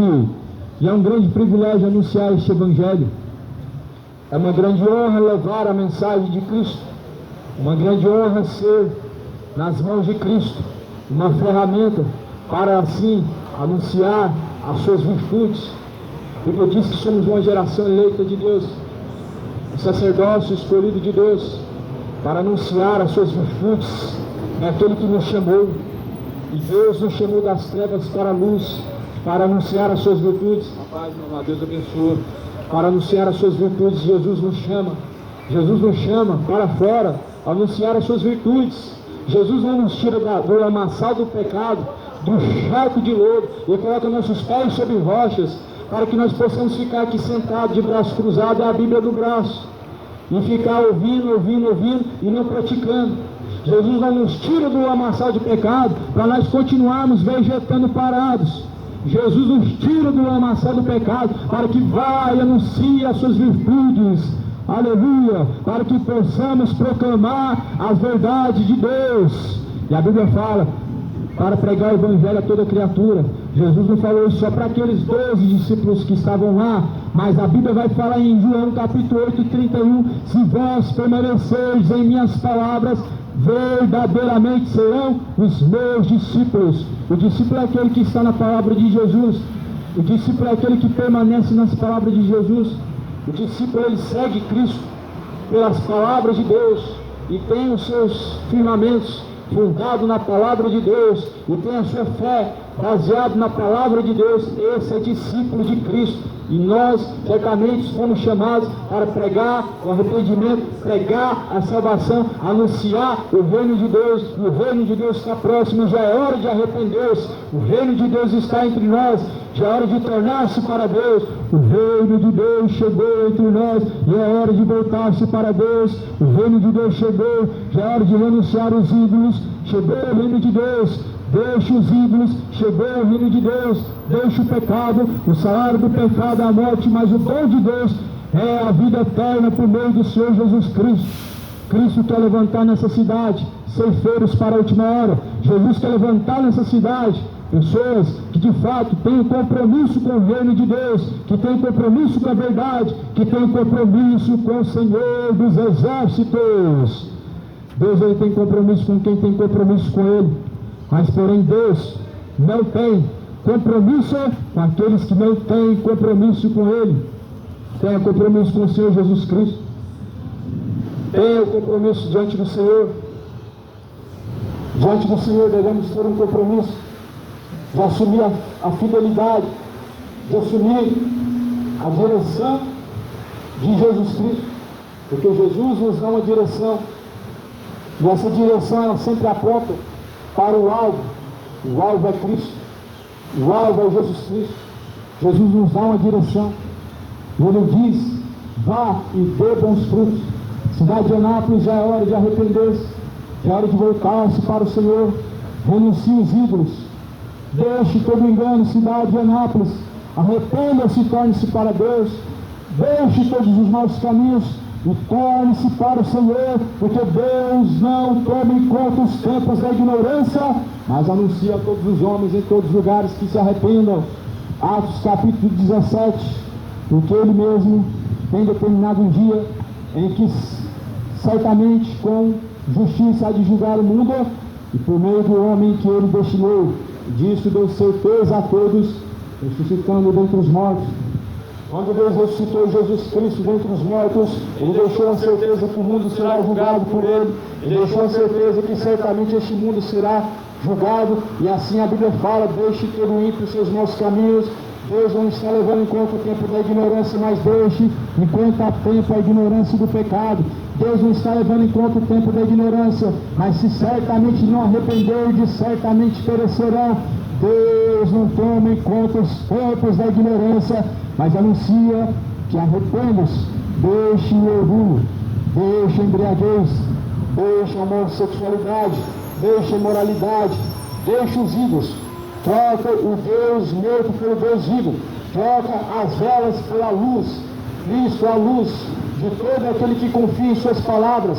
e é um grande privilégio anunciar este Evangelho. É uma grande honra levar a mensagem de Cristo, uma grande honra ser nas mãos de Cristo, uma ferramenta para assim anunciar as suas virtudes. A Bíblia diz que somos uma geração eleita de Deus, um sacerdócio escolhido de Deus, para anunciar as suas virtudes. É aquele que nos chamou, e Deus nos chamou das trevas para a luz, para anunciar as suas virtudes. Rapaz, meu amado, Deus abençoe. Para anunciar as suas virtudes, Jesus nos chama para fora, a anunciar as suas virtudes. Jesus não nos tira do lamaçal do pecado, do charco de lodo, e coloca nossos pés sobre rochas, para que nós possamos ficar aqui sentados de braço cruzado, a Bíblia no braço, e ficar ouvindo, e não praticando. Jesus não nos tira do lamaçal de pecado, para nós continuarmos vegetando parados. Jesus nos tira do lamaçal do pecado, para que vai e anuncie as suas virtudes, aleluia, para que possamos proclamar as verdades de Deus. E a Bíblia fala, para pregar o Evangelho a toda criatura. Jesus não falou isso só para aqueles 12 discípulos que estavam lá, mas a Bíblia vai falar em João capítulo 8, 31, se vós permanecerdes em minhas palavras, verdadeiramente serão os meus discípulos. O discípulo é aquele que está na palavra de Jesus. O discípulo é aquele que permanece nas palavras de Jesus. O discípulo, ele segue Cristo pelas palavras de Deus e tem os seus firmamentos fundados na palavra de Deus e tem a sua fé baseado na palavra de Deus. Esse é discípulo de Cristo. E nós, certamente, fomos chamados para pregar o arrependimento, pregar a salvação, anunciar o reino de Deus. E o reino de Deus está próximo, já é hora de arrepender-se. O reino de Deus está entre nós, já é hora de tornar-se para Deus. O reino de Deus chegou entre nós, e é hora de voltar-se para Deus. O reino de Deus chegou, já é hora de renunciar os ídolos. Chegou o reino de Deus. Deixe os ídolos, chegou o reino de Deus. Deixe o pecado, o salário do pecado é a morte, mas o dom de Deus é a vida eterna por meio do Senhor Jesus Cristo. Cristo quer levantar nessa cidade ceifeiros para a última hora. Jesus quer levantar nessa cidade pessoas que de fato têm compromisso com o reino de Deus, que têm compromisso com a verdade, que têm compromisso com o Senhor dos exércitos. Deus, ele tem compromisso com quem tem compromisso com Ele. Mas porém Deus não tem compromisso com aqueles que não têm compromisso com Ele. Tenha compromisso com o Senhor Jesus Cristo. Tenha o compromisso diante do Senhor. Diante do Senhor devemos ter um compromisso de assumir a fidelidade, de assumir a direção de Jesus Cristo. Porque Jesus nos dá uma direção. E essa direção ela sempre aponta para o alvo. O alvo é Cristo. O alvo é Jesus Cristo. Jesus nos dá uma direção. Ele diz: vá e dê bons frutos. Cidade de Anápolis, já é hora de arrepender-se. Já é hora de voltar-se para o Senhor. Renuncie os ídolos. Deixe todo engano, cidade de Anápolis. Arrependa-se e torne-se para Deus. Deixe todos os maus caminhos e torne-se para o Senhor, porque Deus não toma em conta os tempos da ignorância, mas anuncia a todos os homens em todos os lugares que se arrependam. Atos capítulo 17, porque Ele mesmo tem determinado um dia em que certamente com justiça há de julgar o mundo, e por meio do homem que Ele destinou. Disso deu certeza a todos, ressuscitando dentre os mortos. Quando Deus ressuscitou Jesus Cristo dentre os mortos, Ele deixou a certeza que o mundo será julgado por Ele. Ele deixou a certeza que certamente este mundo será julgado. E assim a Bíblia fala: deixe todo ímpio os seus maus caminhos. Deus não está levando em conta o tempo da ignorância, mas deixe enquanto há tempo a ignorância do pecado. Deus não está levando em conta o tempo da ignorância, mas se certamente não arrependerdes, certamente perecerão. Deus não toma em conta os tempos da ignorância, mas anuncia que arrependam-se. Deixe o orgulho, deixe a embriaguez, deixe a homossexualidade, deixe a imoralidade, deixe os ídolos. Troca o Deus morto pelo Deus vivo. Troca as velas pela luz. Cristo é a luz de todo aquele que confia em suas palavras.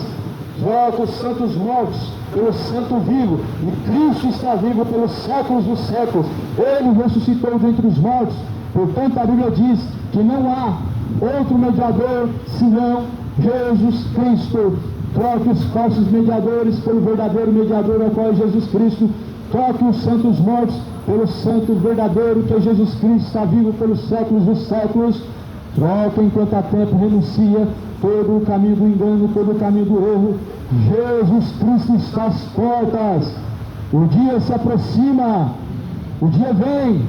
Troca os santos mortos pelo santo vivo. E Cristo está vivo pelos séculos dos séculos. Ele ressuscitou dentre os mortos. Portanto, a Bíblia diz que não há outro mediador senão Jesus Cristo. Troque os falsos mediadores pelo verdadeiro mediador, ao qual é Jesus Cristo. Troque os santos mortos pelo santo verdadeiro, que é Jesus Cristo, está vivo pelos séculos dos séculos. Troca enquanto há tempo, renuncia todo o caminho do engano, todo o caminho do erro. Jesus Cristo está às portas. O dia se aproxima, o dia vem.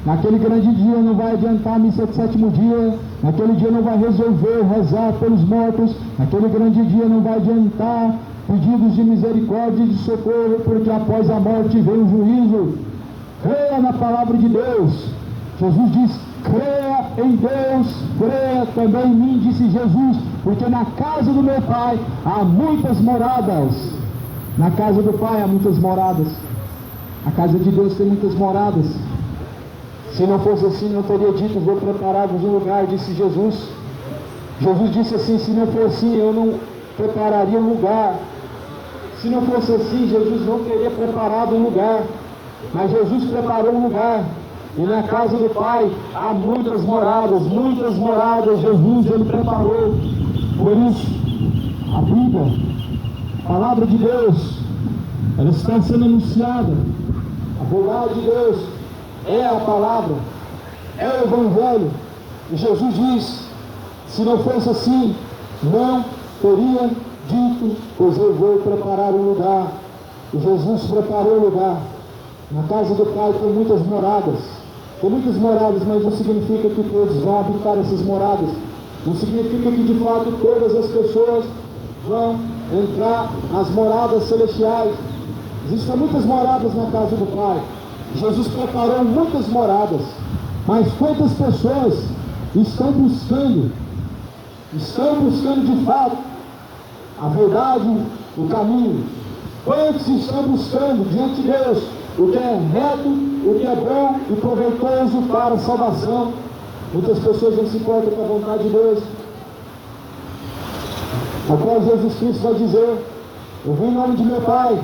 Naquele grande dia não vai adiantar a missa de sétimo dia. Naquele dia não vai resolver rezar pelos mortos. Naquele grande dia não vai adiantar pedidos de misericórdia e de socorro, porque após a morte vem o juízo. Creia na palavra de Deus. Jesus diz: creia em Deus, creia também em mim, disse Jesus, porque na casa do meu Pai há muitas moradas. Na casa do Pai há muitas moradas. A casa de Deus tem muitas moradas. Se não fosse assim, não teria dito: vou preparar-vos um lugar, disse Jesus. Jesus disse assim: se não fosse assim, eu não prepararia um lugar. Se não fosse assim, Jesus não teria preparado um lugar. Mas Jesus preparou um lugar. E na casa do Pai há muitas moradas, Jesus Ele preparou. Por isso, a Bíblia A palavra de Deus, ela está sendo anunciada. A verdade de Deus é a palavra, é o Evangelho. E Jesus diz, se não fosse assim, não teria dito, pois eu vou preparar um lugar. E Jesus preparou um lugar. Na casa do Pai tem muitas moradas. Tem muitas moradas, mas não significa que todos vão habitar essas moradas. Não significa que de fato todas as pessoas vão entrar nas moradas celestiais. Existem muitas moradas na casa do Pai. Jesus preparou muitas moradas. Mas quantas pessoas estão buscando de fato a verdade, o caminho? Quantos estão buscando diante de Deus o que é reto, o que é bom e proveitoso para a salvação? Muitas pessoas não se importam com a vontade de Deus. Agora Jesus Cristo vai dizer, eu vim em nome de meu Pai,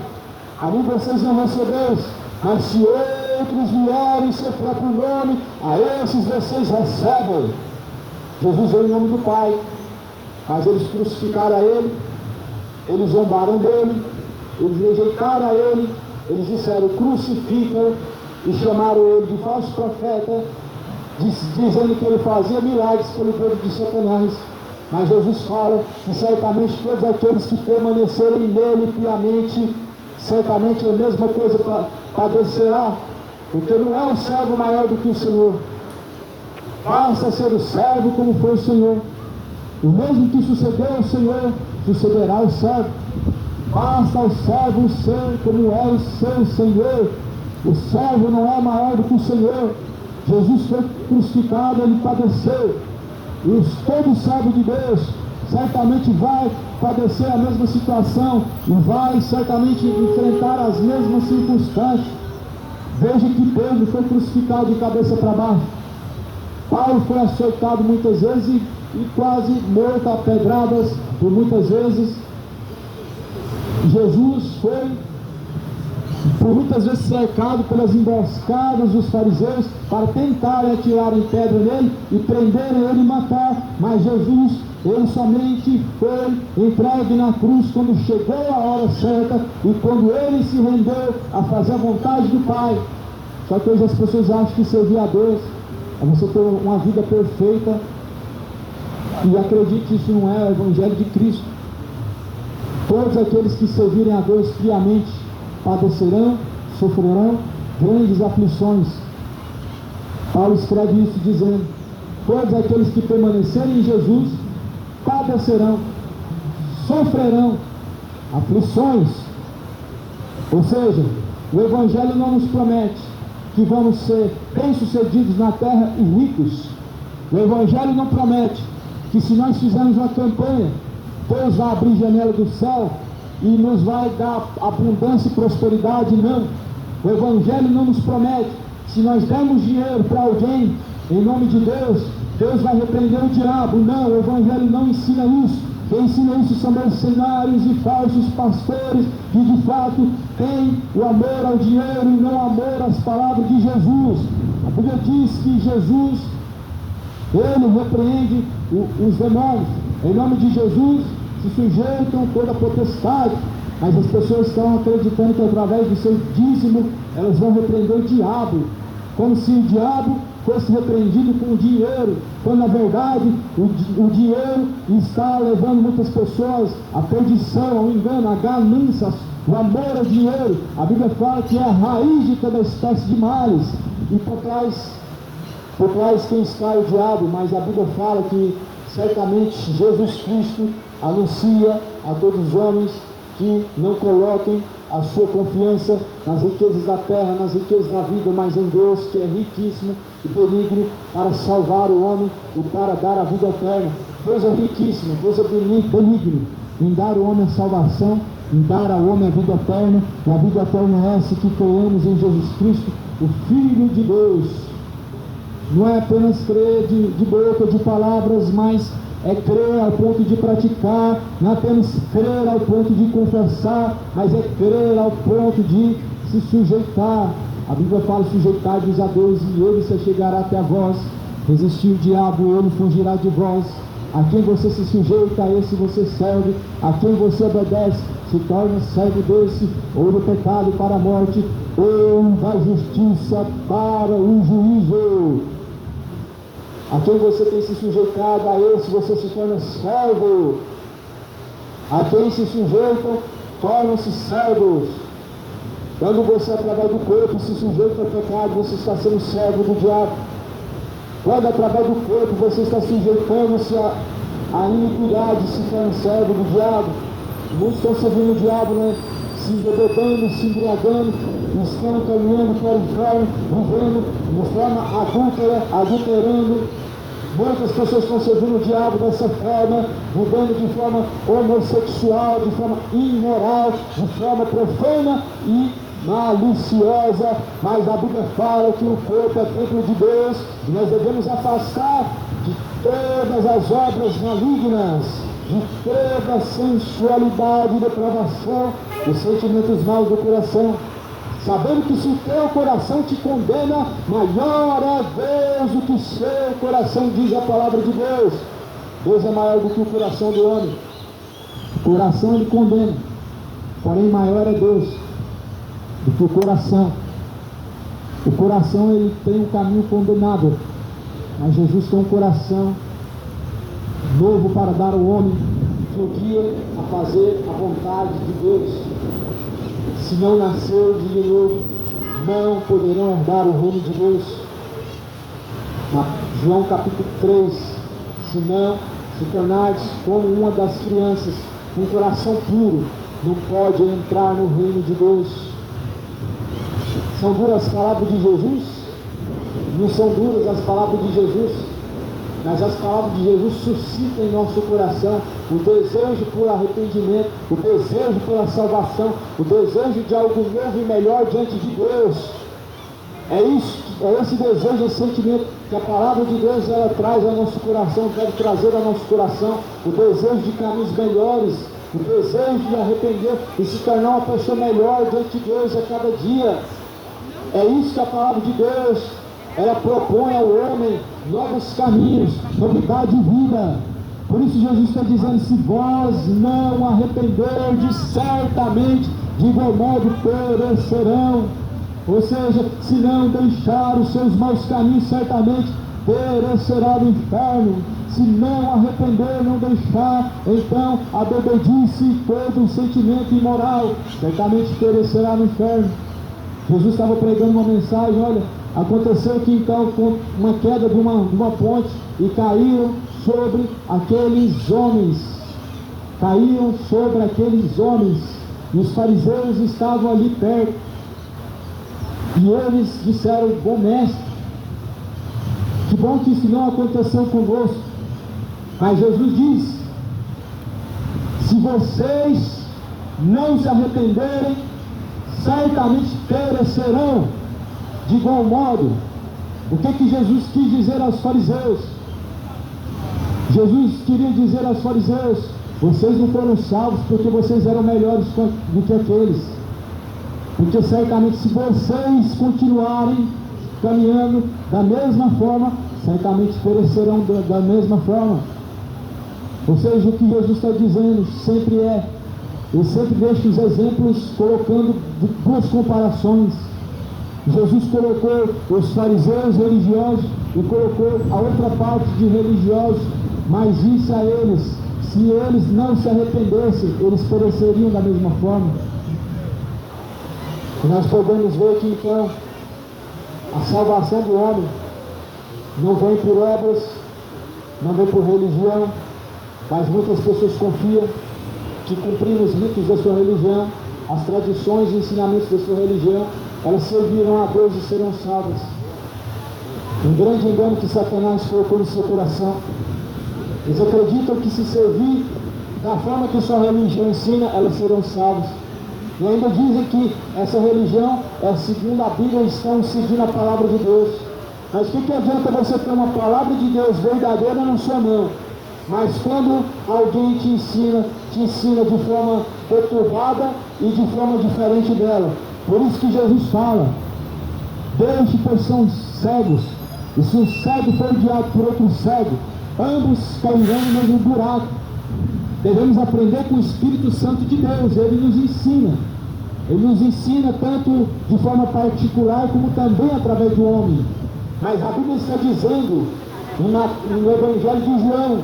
a mim vocês não recebeis, mas se outros vierem em seu próprio nome, a esses vocês recebem. Jesus veio em nome do Pai, mas eles crucificaram a Ele, eles zombaram dele, eles rejeitaram a Ele, eles disseram, crucificam, e chamaram Ele de falso profeta, dizendo que Ele fazia milagres pelo povo de Satanás. Mas Jesus fala que certamente todos aqueles que permanecerem nele piamente, certamente a mesma coisa padecerá, porque não é um servo maior do que o Senhor. Basta ser o servo como foi o Senhor. O mesmo que sucedeu ao Senhor, sucederá ao servo. Basta ao servo ser como é o seu Senhor. O servo não é maior do que o Senhor. Jesus foi crucificado, ele padeceu. E todo servo de Deus certamente vai padecer a mesma situação e vai certamente enfrentar as mesmas circunstâncias. Veja que Pedro foi crucificado de cabeça para baixo. Paulo foi açoitado muitas vezes e quase morto a pedradas por muitas vezes. Jesus foi por muitas vezes cercado pelas emboscadas dos fariseus para tentarem atirarem pedra nele e prenderem ele e matar, mas Jesus, ele somente foi entregue na cruz quando chegou a hora certa e quando ele se rendeu a fazer a vontade do Pai. Só que hoje as pessoas acham que servir a Deus é você ter uma vida perfeita, e acredite que isso não é o Evangelho de Cristo. Todos aqueles que servirem a Deus piamente padecerão, sofrerão grandes aflições. Paulo escreve isso dizendo, todos aqueles que permanecerem em Jesus padecerão, sofrerão aflições. Ou seja, o Evangelho não nos promete que vamos ser bem-sucedidos na terra e ricos. O Evangelho não promete que se nós fizermos uma campanha, Deus vai abrir janela do céu e nos vai dar abundância e prosperidade. Não. O Evangelho não nos promete que se nós dermos dinheiro para alguém em nome de Deus, Deus vai repreender o diabo. Não, o Evangelho não ensina isso. Quem ensina isso são mercenários e falsos pastores que de fato têm o amor ao dinheiro e não amor às palavras de Jesus. A Bíblia diz que Jesus, ele repreende os demônios. Em nome de Jesus se sujeitam toda a potestade, mas as pessoas estão acreditando que através do seu dízimo elas vão repreender o diabo, como se o diabo fosse repreendido com o dinheiro, quando na verdade o dinheiro está levando muitas pessoas à perdição, ao engano, à ganância, o amor ao dinheiro. A Bíblia fala que é a raiz de toda espécie de males, e por trás quem está o diabo, mas a Bíblia fala que certamente Jesus Cristo anuncia a todos os homens que não coloquem a sua confiança nas riquezas da terra, nas riquezas da vida, mas em Deus, que é riquíssimo e benigno para salvar o homem e para dar a vida eterna. Deus é riquíssimo, Deus é benigno em dar ao homem a salvação, em dar ao homem a vida eterna. E a vida eterna é essa, que creemos em Jesus Cristo, o Filho de Deus. Não é apenas crer de boca, de palavras, mas é crer ao ponto de praticar. Não é apenas crer ao ponto de confessar, mas é crer ao ponto de se sujeitar. A Bíblia fala: sujeitai-vos a Deus e ele se chegará até a vós. Resistir o diabo, ele fugirá de vós. A quem você se sujeita, a esse você serve. A quem você obedece, se torna servo desse, ou do pecado para a morte, ou da justiça para o juízo. A quem você tem se sujeitado, a esse você se torna servo. A quem se sujeitam, tornam-se servos. Quando você, através do corpo, se sujeita ao pecado, você está sendo servo do diabo. Quando, através do corpo, você está sujeitando-se à iniquidade, se torna servo do diabo. Muitos estão servindo o diabo, né? Se embebedando, se embriagando, estão caminhando para o inferno, vivendo de forma adulterando. Muitas pessoas estão servindo o diabo dessa forma, vivendo de forma homossexual, de forma imoral, de forma profana e maliciosa. Mas a Bíblia fala que o corpo é templo de Deus e nós devemos afastar de todas as obras malignas, de toda a sensualidade e depravação, os sentimentos maus do coração, sabendo que se o teu coração te condena, maior é Deus do que o seu coração, diz a palavra de Deus. Deus é maior do que o coração do homem. O coração ele condena, porém maior é Deus do que o coração. O coração ele tem um caminho condenável, mas Jesus tem um coração novo para dar ao homem que o guia a fazer a vontade de Deus. Se não nasceu de novo, não poderão herdar o reino de Deus. João capítulo 3, se não se tornares como uma das crianças, com coração puro, não pode entrar no reino de Deus. São duras as palavras de Jesus? Não são duras as palavras de Jesus, mas as palavras de Jesus suscitam em nosso coração o desejo por arrependimento, o desejo pela salvação, o desejo de algo novo e melhor diante de Deus. É esse desejo, esse sentimento que a palavra de Deus ela traz ao nosso coração, deve trazer ao nosso coração o desejo de caminhos melhores, o desejo de arrepender e se tornar uma pessoa melhor diante de Deus a cada dia. É isso que a palavra de Deus ela propõe ao homem, novos caminhos, novidade de vida. Por isso Jesus está dizendo, se vós não arrependerdes, certamente de igual modo perecerão. Ou seja, se não deixar os seus maus caminhos, certamente perecerá no inferno. Se não arrepender, não deixar, então a bebedice e todo o sentimento imoral, certamente perecerá no inferno. Jesus estava pregando uma mensagem, olha, aconteceu que então com uma queda de uma ponte e caíram sobre aqueles homens, e os fariseus estavam ali perto, e eles disseram, bom mestre, que bom que isso não aconteceu conosco. Mas Jesus diz, se vocês não se arrependerem, certamente perecerão. De igual modo, o que Jesus quis dizer aos fariseus? Jesus queria dizer aos fariseus, vocês não foram salvos porque vocês eram melhores do que aqueles. Porque certamente se vocês continuarem caminhando da mesma forma, certamente perecerão da mesma forma. Ou seja, o que Jesus está dizendo sempre eu sempre deixo os exemplos colocando duas comparações. Jesus colocou os fariseus religiosos e colocou a outra parte de religiosos, mas disse a eles, se eles não se arrependessem, eles pereceriam da mesma forma. E nós podemos ver que então a salvação do homem não vem por obras, não vem por religião, mas muitas pessoas confiam que cumprindo os ritos da sua religião, as tradições e ensinamentos da sua religião, elas servirão a Deus e serão salvas. Um grande engano que Satanás colocou no seu coração. Eles acreditam que se servir da forma que sua religião ensina, elas serão salvas. E ainda dizem que essa religião é segundo a Bíblia, estão seguindo a palavra de Deus. Mas o que adianta você ter uma palavra de Deus verdadeira na sua mão, mas quando alguém te ensina de forma perturbada e de forma diferente dela? Por isso que Jesus fala, deixe, pois são cegos, e se um cego for guiado por outro cego, ambos cairão no mesmo buraco. Devemos aprender com o Espírito Santo de Deus. Ele nos ensina. Ele nos ensina tanto de forma particular como também através do homem. Mas a Bíblia está dizendo no Evangelho de João: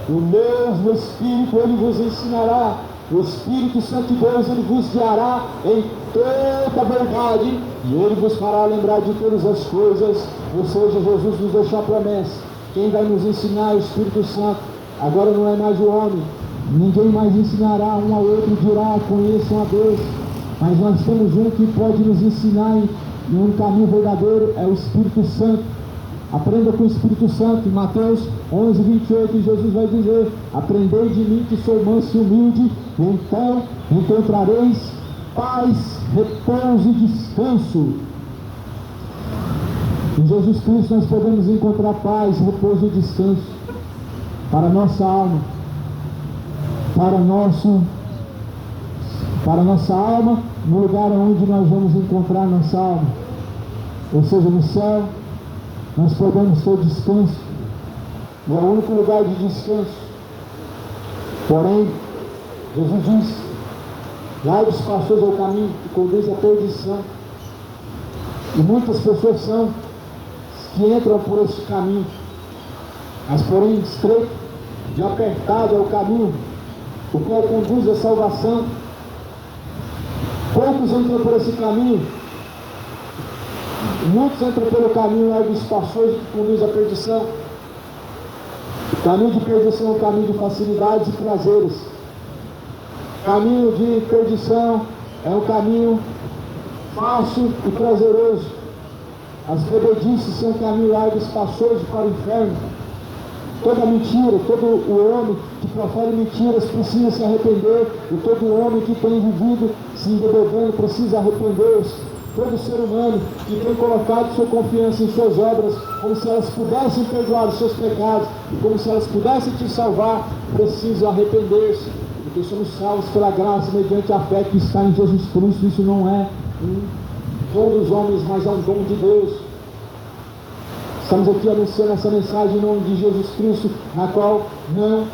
o mesmo Espírito ele vos ensinará, o Espírito Santo de Deus ele vos guiará em toda a verdade, e ele vos fará lembrar de todas as coisas. Ou seja, Jesus nos deixou a promessa: quem vai nos ensinar é o Espírito Santo. Agora não é mais o homem, ninguém mais ensinará um ao outro, dirá conheçam a Deus, mas nós temos um que pode nos ensinar em um caminho verdadeiro, é o Espírito Santo. Aprenda com o Espírito Santo. Em Mateus 11, 28, Jesus vai dizer: aprendei de mim que sou manso e humilde, e então encontrareis paz, repouso e descanso. Em Jesus Cristo nós podemos encontrar paz, repouso e descanso para a nossa alma, para a nossa alma, no lugar onde nós vamos encontrar nossa alma, ou seja, no céu. Nós podemos ter descanso, e é o único lugar de descanso. Porém, Jesus diz: largos passos é o caminho que conduz à perdição, e muitas pessoas são que entram por esse caminho, mas porém estreito e apertado é o caminho, o qual conduz à salvação. Poucos entram por esse caminho. Muitos entram pelo caminho largo e espaçoso que conduz à perdição. O caminho de perdição é um caminho de facilidades e prazeres. O caminho de perdição é um caminho fácil e prazeroso. As rebeldices são um caminho largo e espaçoso para o inferno. Toda mentira, todo o homem que profere mentiras precisa se arrepender, e todo homem que tem vivido se embebedando precisa arrepender-se. Todo ser humano que tem colocado sua confiança em suas obras, como se elas pudessem perdoar os seus pecados, e como se elas pudessem te salvar, precisa arrepender-se, porque somos salvos pela graça, mediante a fé que está em Jesus Cristo. Isso não é um dom dos homens, mas é um dom de Deus. Estamos aqui anunciando essa mensagem em nome de Jesus Cristo, na qual não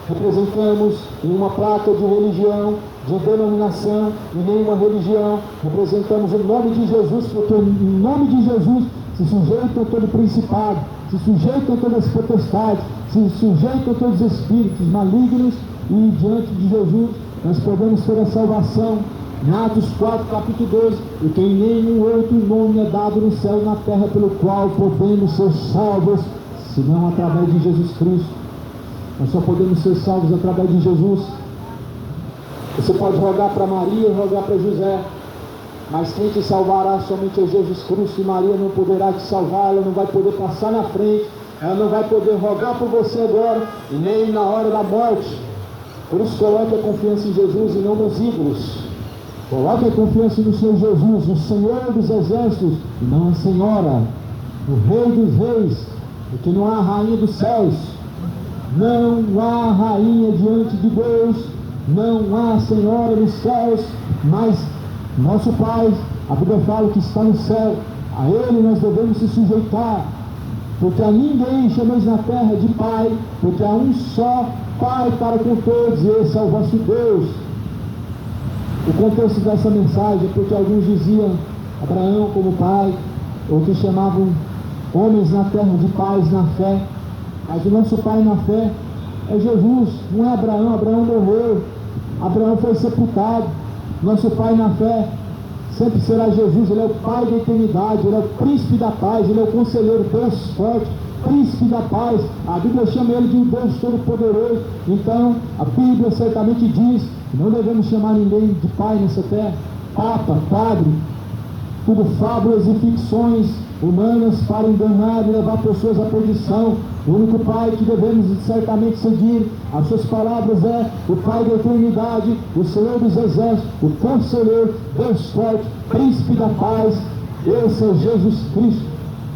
representamos nenhuma placa de religião, de denominação, e nenhuma religião. Representamos o nome de Jesus, porque em nome de Jesus se sujeitam todo principado, se sujeitam todas as potestades, se sujeitam todos os espíritos malignos, e diante de Jesus nós podemos ter a salvação. Em Atos 4, capítulo 12, porque em nenhum outro nome é dado no céu e na terra pelo qual podemos ser salvos, senão através de Jesus Cristo. Nós só podemos ser salvos através de Jesus. Você pode rogar para Maria, rogar para José, mas quem te salvará somente é Jesus Cristo. E Maria não poderá te salvar, ela não vai poder passar na frente, ela não vai poder rogar por você agora, e nem na hora da morte. Por isso coloque a confiança em Jesus e não nos ídolos. Coloque a confiança no Senhor Jesus, no Senhor dos exércitos, e não a Senhora, o Rei dos reis, porque não há rainha dos céus, não há rainha diante de Deus, não há Senhora nos céus, mas nosso Pai, a Bíblia fala que está no céu, a Ele nós devemos se sujeitar, porque a ninguém chameis na terra de Pai, porque há um só Pai para com todos, e esse é o vosso Deus. O contexto dessa mensagem é porque alguns diziam Abraão como pai, outros chamavam homens na terra de pais na fé, mas o nosso pai na fé é Jesus, não é Abraão. Abraão morreu, Abraão foi sepultado. Nosso pai na fé sempre será Jesus. Ele é o Pai da eternidade, Ele é o Príncipe da paz, Ele é o Conselheiro, Deus forte, Príncipe da paz. A Bíblia chama Ele de Deus Todo-Poderoso. Então a Bíblia certamente diz que não devemos chamar ninguém de pai nessa terra, papa, padre, tudo fábulas e ficções humanas para enganar e levar pessoas à perdição. O único Pai que devemos certamente seguir, as suas palavras é o Pai da eternidade, o Senhor dos exércitos, o Conselheiro, Deus forte, Príncipe da paz. Esse é Jesus Cristo.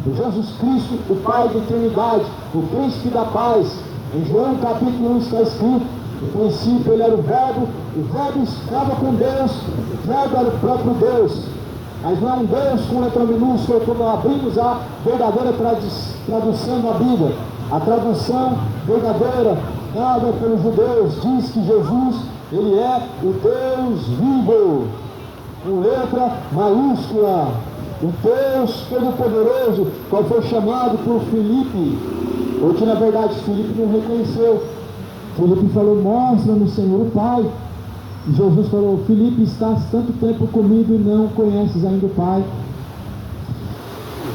O Jesus Cristo, o Pai da eternidade, o Príncipe da paz. Em João capítulo 1 está escrito: no princípio Ele era o Verbo estava com Deus, o Verbo era o próprio Deus. Mas não é um Deus com letra minúscula, quando abrimos a verdadeira tradução da Bíblia. A tradução verdadeira, dada pelos judeus, diz que Jesus, ele é o Deus vivo, com letra maiúscula, o Deus Todo-Poderoso, qual foi chamado por Filipe, ou que na verdade Filipe não reconheceu. Filipe falou: mostra-nos, Senhor, o Pai. E Jesus falou: Filipe, estás tanto tempo comigo e não conheces ainda o Pai.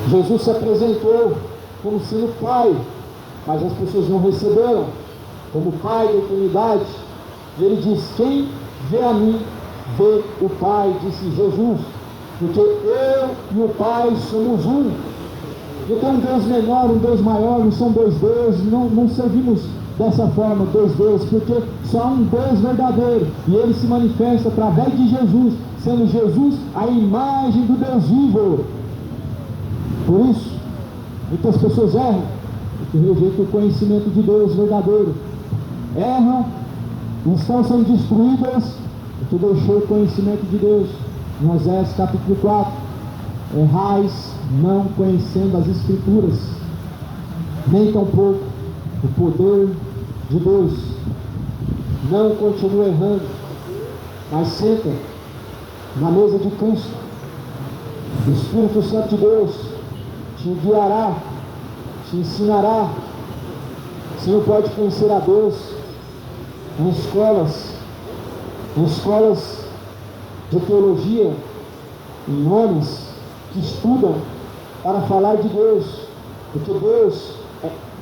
Jesus se apresentou como sendo Pai, mas as pessoas não receberam como Pai da eternidade. E ele diz: quem vê a mim, vê o Pai, disse Jesus, porque eu e o Pai somos um. Não tem um Deus menor, um Deus maior, não são dois deuses, não servimos dessa forma, dois deuses, porque só há um Deus verdadeiro, e ele se manifesta através de Jesus, sendo Jesus a imagem do Deus vivo. Por isso, muitas pessoas erram, porque rejeitam o conhecimento de Deus verdadeiro. Erram e estão sendo destruídas, porque deixou o conhecimento de Deus. Em Oséias capítulo 4, errais não conhecendo as Escrituras, nem tampouco o poder de Deus. Não continua errando, mas senta na mesa de Cristo. O Espírito Santo de Deus te guiará, te ensinará. Você não pode conhecer a Deus em escolas de teologia, em homens que estudam para falar de Deus, porque Deus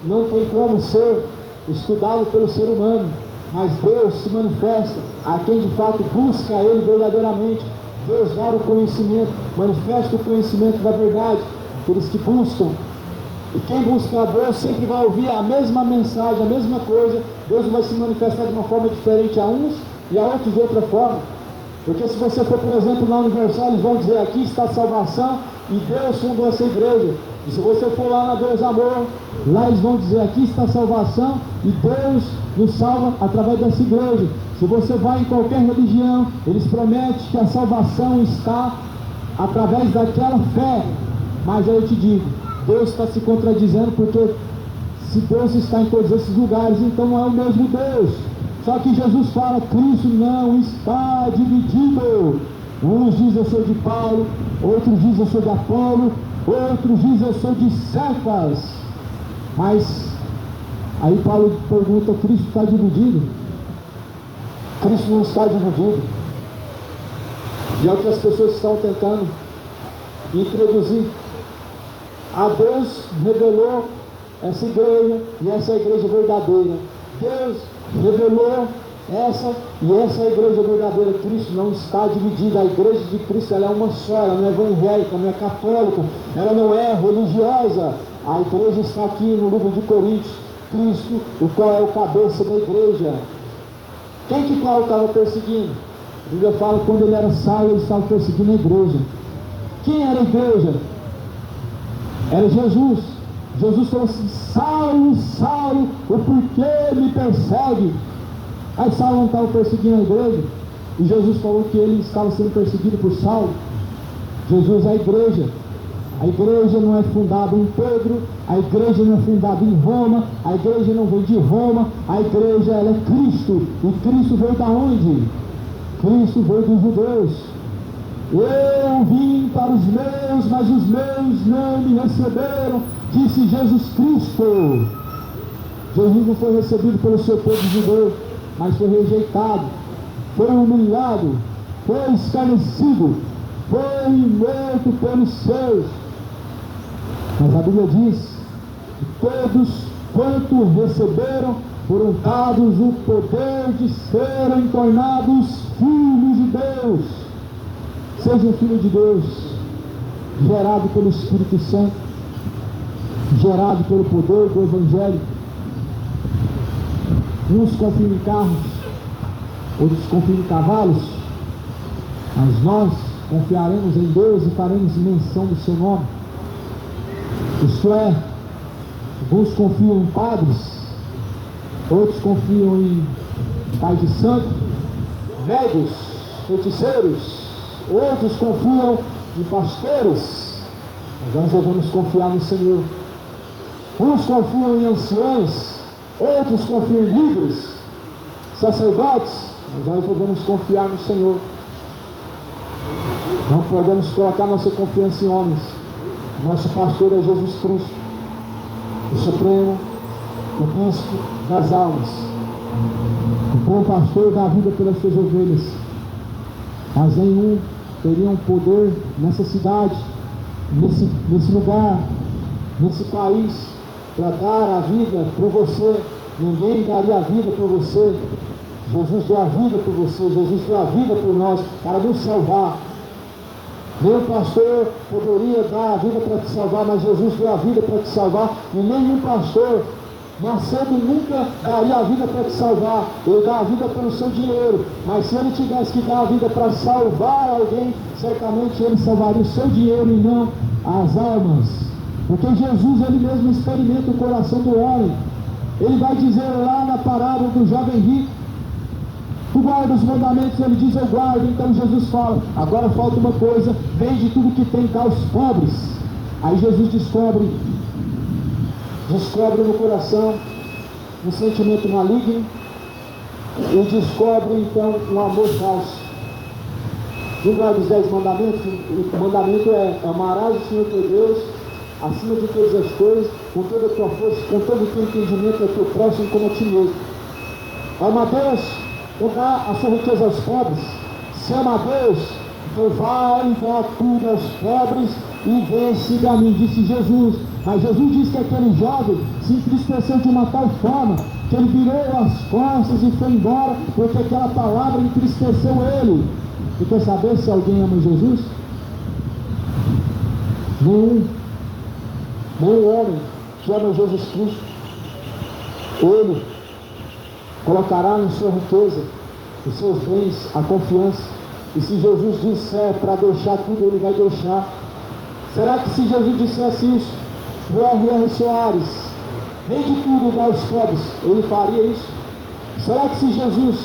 não tem como ser estudado pelo ser humano, mas Deus se manifesta a quem de fato busca Ele verdadeiramente. Deus dá o conhecimento, manifesta o conhecimento da verdade, aqueles que buscam. E quem busca a Deus sempre vai ouvir a mesma mensagem, a mesma coisa. Deus vai se manifestar de uma forma diferente a uns e a outros de outra forma. Porque se você for, por exemplo, na Universal, eles vão dizer: aqui está a salvação e Deus fundou essa igreja. E se você for lá na Deus Amor, lá eles vão dizer: aqui está a salvação e Deus nos salva através dessa igreja. Se você vai em qualquer religião, eles prometem que a salvação está através daquela fé. Mas aí eu te digo, Deus está se contradizendo, porque se Deus está em todos esses lugares, então não é o mesmo Deus. Só que Jesus fala: Cristo não está dividido. Uns dizem: eu sou de Paulo, outros dizem: eu sou de Apolo, outros dizem: eu sou de Cefas. Mas aí Paulo pergunta: Cristo está dividido? Cristo não está dividido. E é o que as pessoas estão tentando introduzir. A Deus revelou essa igreja, e essa é a igreja verdadeira. Deus revelou essa, e essa é a igreja verdadeira. Cristo não está dividida. A igreja de Cristo, ela é uma só, ela não é evangélica, não é católica, ela não é religiosa. A igreja está aqui no livro de Coríntios. Cristo, o qual é o cabeça da igreja. Quem que Paulo estava perseguindo? A Bíblia fala que quando ele era Saulo, ele estava perseguindo a igreja. Quem era a igreja? Era Jesus. Jesus falou assim: Saulo, Saulo, o porquê me persegue? Aí Saulo não estava perseguindo a igreja, e Jesus falou que ele estava sendo perseguido por Saulo. Jesus é a igreja. A igreja não é fundada em Pedro, a igreja não é fundada em Roma, a igreja não veio de Roma, a igreja, ela é Cristo. E Cristo veio da onde? Cristo veio dos judeus. Eu vim para os meus, mas os meus não me receberam, disse Jesus Cristo. Jesus não foi recebido pelo seu povo judeu, mas foi rejeitado, foi humilhado, foi escarnecido, foi morto pelos seus. Mas a Bíblia diz que todos quanto receberam foram dados o poder de serem tornados filhos de Deus. Seja um filho de Deus, gerado pelo Espírito Santo, gerado pelo poder do Evangelho. Uns confiam em carros, outros confiam em cavalos, mas nós confiaremos em Deus e faremos menção do seu nome. Isto é, alguns confiam em padres, outros confiam em pais de santo, médios, feiticeiros, outros confiam em pastores. Mas nós devemos confiar no Senhor. Uns confiam em anciões, outros confiam em líderes, sacerdotes, mas nós devemos confiar no Senhor. Não podemos colocar nossa confiança em homens. Nosso pastor é Jesus Cristo, o Supremo, o Príncipe das almas. O bom pastor dá a vida pelas suas ovelhas, mas nenhum teria um poder nessa cidade, nesse lugar, nesse país, para dar a vida por você. Ninguém daria a vida por você. Jesus deu a vida por você, Jesus deu a vida por nós, para nos salvar. Nenhum pastor poderia dar a vida para te salvar, mas Jesus deu a vida para te salvar. E nenhum pastor nascendo nunca daria a vida para te salvar. Ele dá a vida pelo seu dinheiro, mas se ele tivesse que dar a vida para salvar alguém, certamente ele salvaria o seu dinheiro e não as almas. Porque Jesus, ele mesmo experimenta o coração do homem. Ele vai dizer lá na parábola do jovem rico: tu guarda os mandamentos. Ele diz: eu guardo. Então Jesus fala: agora falta uma coisa, vende tudo que tem, dá aos pobres. Aí Jesus descobre no coração um sentimento maligno e descobre então um amor falso. No lugar dos 10 mandamentos, o mandamento é: amarás o Senhor teu Deus acima de todas as coisas, com toda a tua força, com todo o teu entendimento, é teu próximo como a ti mesmo. Ama a Deus, ou dá a sua riqueza aos pobres. Se ama a Deus, então vai e dá tudo aos pobres e vem siga a mim, disse Jesus. Mas Jesus disse que aquele jovem se entristeceu de uma tal forma que ele virou as costas e foi embora, porque aquela palavra entristeceu ele. E quer saber se alguém ama Jesus? Nenhum homem que ama Jesus Cristo, ele colocará em sua riqueza, os seus bens, a confiança. E se Jesus disser para deixar tudo, ele vai deixar. Será que se Jesus dissesse isso, o R.R. Soares, vende tudo e dá aos pobres, ele faria isso? Será que se Jesus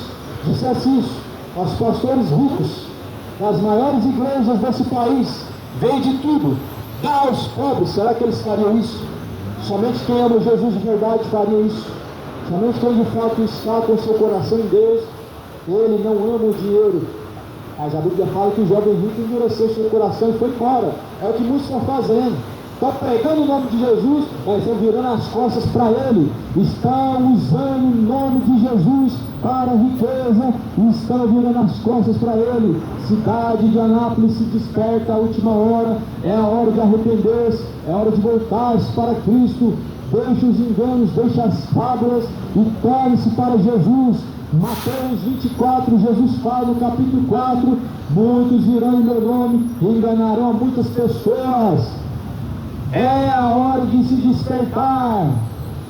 dissesse isso aos pastores ricos das maiores igrejas desse país, vende tudo, dá aos pobres, será que eles fariam isso? Somente quem ama Jesus de verdade faria isso. Somente quem de fato está com seu coração em Deus, ele não ama o dinheiro. Mas a Bíblia fala que o jovem rico endureceu seu coração e foi embora. É o que muitos estão fazendo. Estão pregando o nome de Jesus, mas estão virando as costas para ele. Estão usando o nome de Jesus para a riqueza e estão virando as costas para ele. Cidade de Anápolis, se desperta a última hora. É a hora de arrepender-se, é a hora de voltar-se para Cristo. Deixe os enganos, deixe as fábulas e torne-se para Jesus. Mateus 24, Jesus fala no capítulo 4: muitos virão em meu nome e enganarão a muitas pessoas. É a hora de se despertar.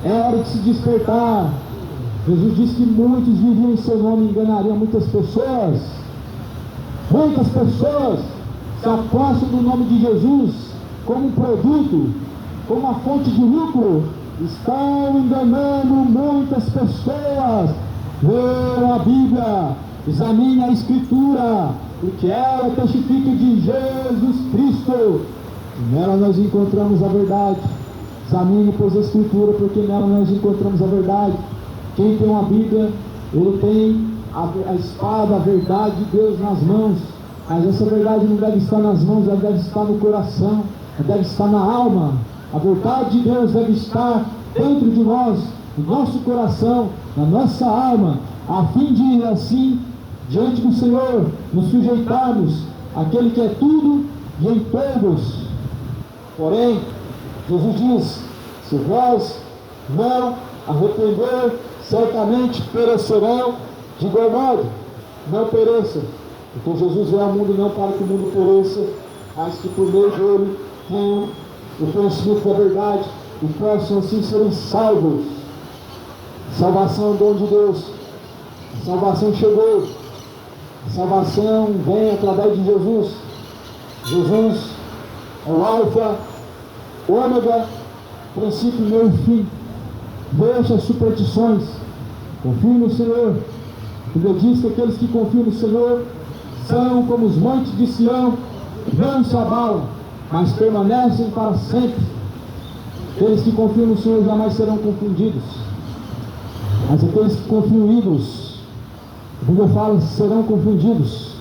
É a hora de se despertar. Jesus disse que muitos viriam em seu nome e enganariam muitas pessoas. Muitas pessoas se apostam no nome de Jesus como um produto, como uma fonte de lucro. Estão enganando muitas pessoas. Leiam a Bíblia, examine a Escritura, porque ela testifica de Jesus Cristo. Nela nós encontramos a verdade. Examine, pois, a Escritura, porque nela nós encontramos a verdade. Quem tem uma Bíblia, ele tem a espada, a verdade de Deus nas mãos. Mas essa verdade não deve estar nas mãos, ela deve estar no coração, ela deve estar na alma. A verdade de Deus deve estar dentro de nós, no nosso coração, na nossa alma, a fim de, assim, diante do Senhor, nos sujeitarmos àquele que é tudo e em todos. Porém, Jesus diz: se vós não arrepender, certamente perecerão. De igual modo, não pereça, porque Jesus veio ao mundo não para que o mundo pereça, mas que por meio dele tenham o conhecimento da verdade e possam assim serem salvos. Salvação é um dom de Deus. A salvação chegou. A salvação vem através de Jesus. Jesus é o alfa, ômega, princípio, meio e fim. Deixe as superstições. Confie no Senhor. Ele diz que aqueles que confiam no Senhor são como os montes de Sião, não se abalam, mas permanecem para sempre. Aqueles que confiam no Senhor jamais serão confundidos. Mas aqueles que confiam em ídolos, a Bíblia fala, serão confundidos.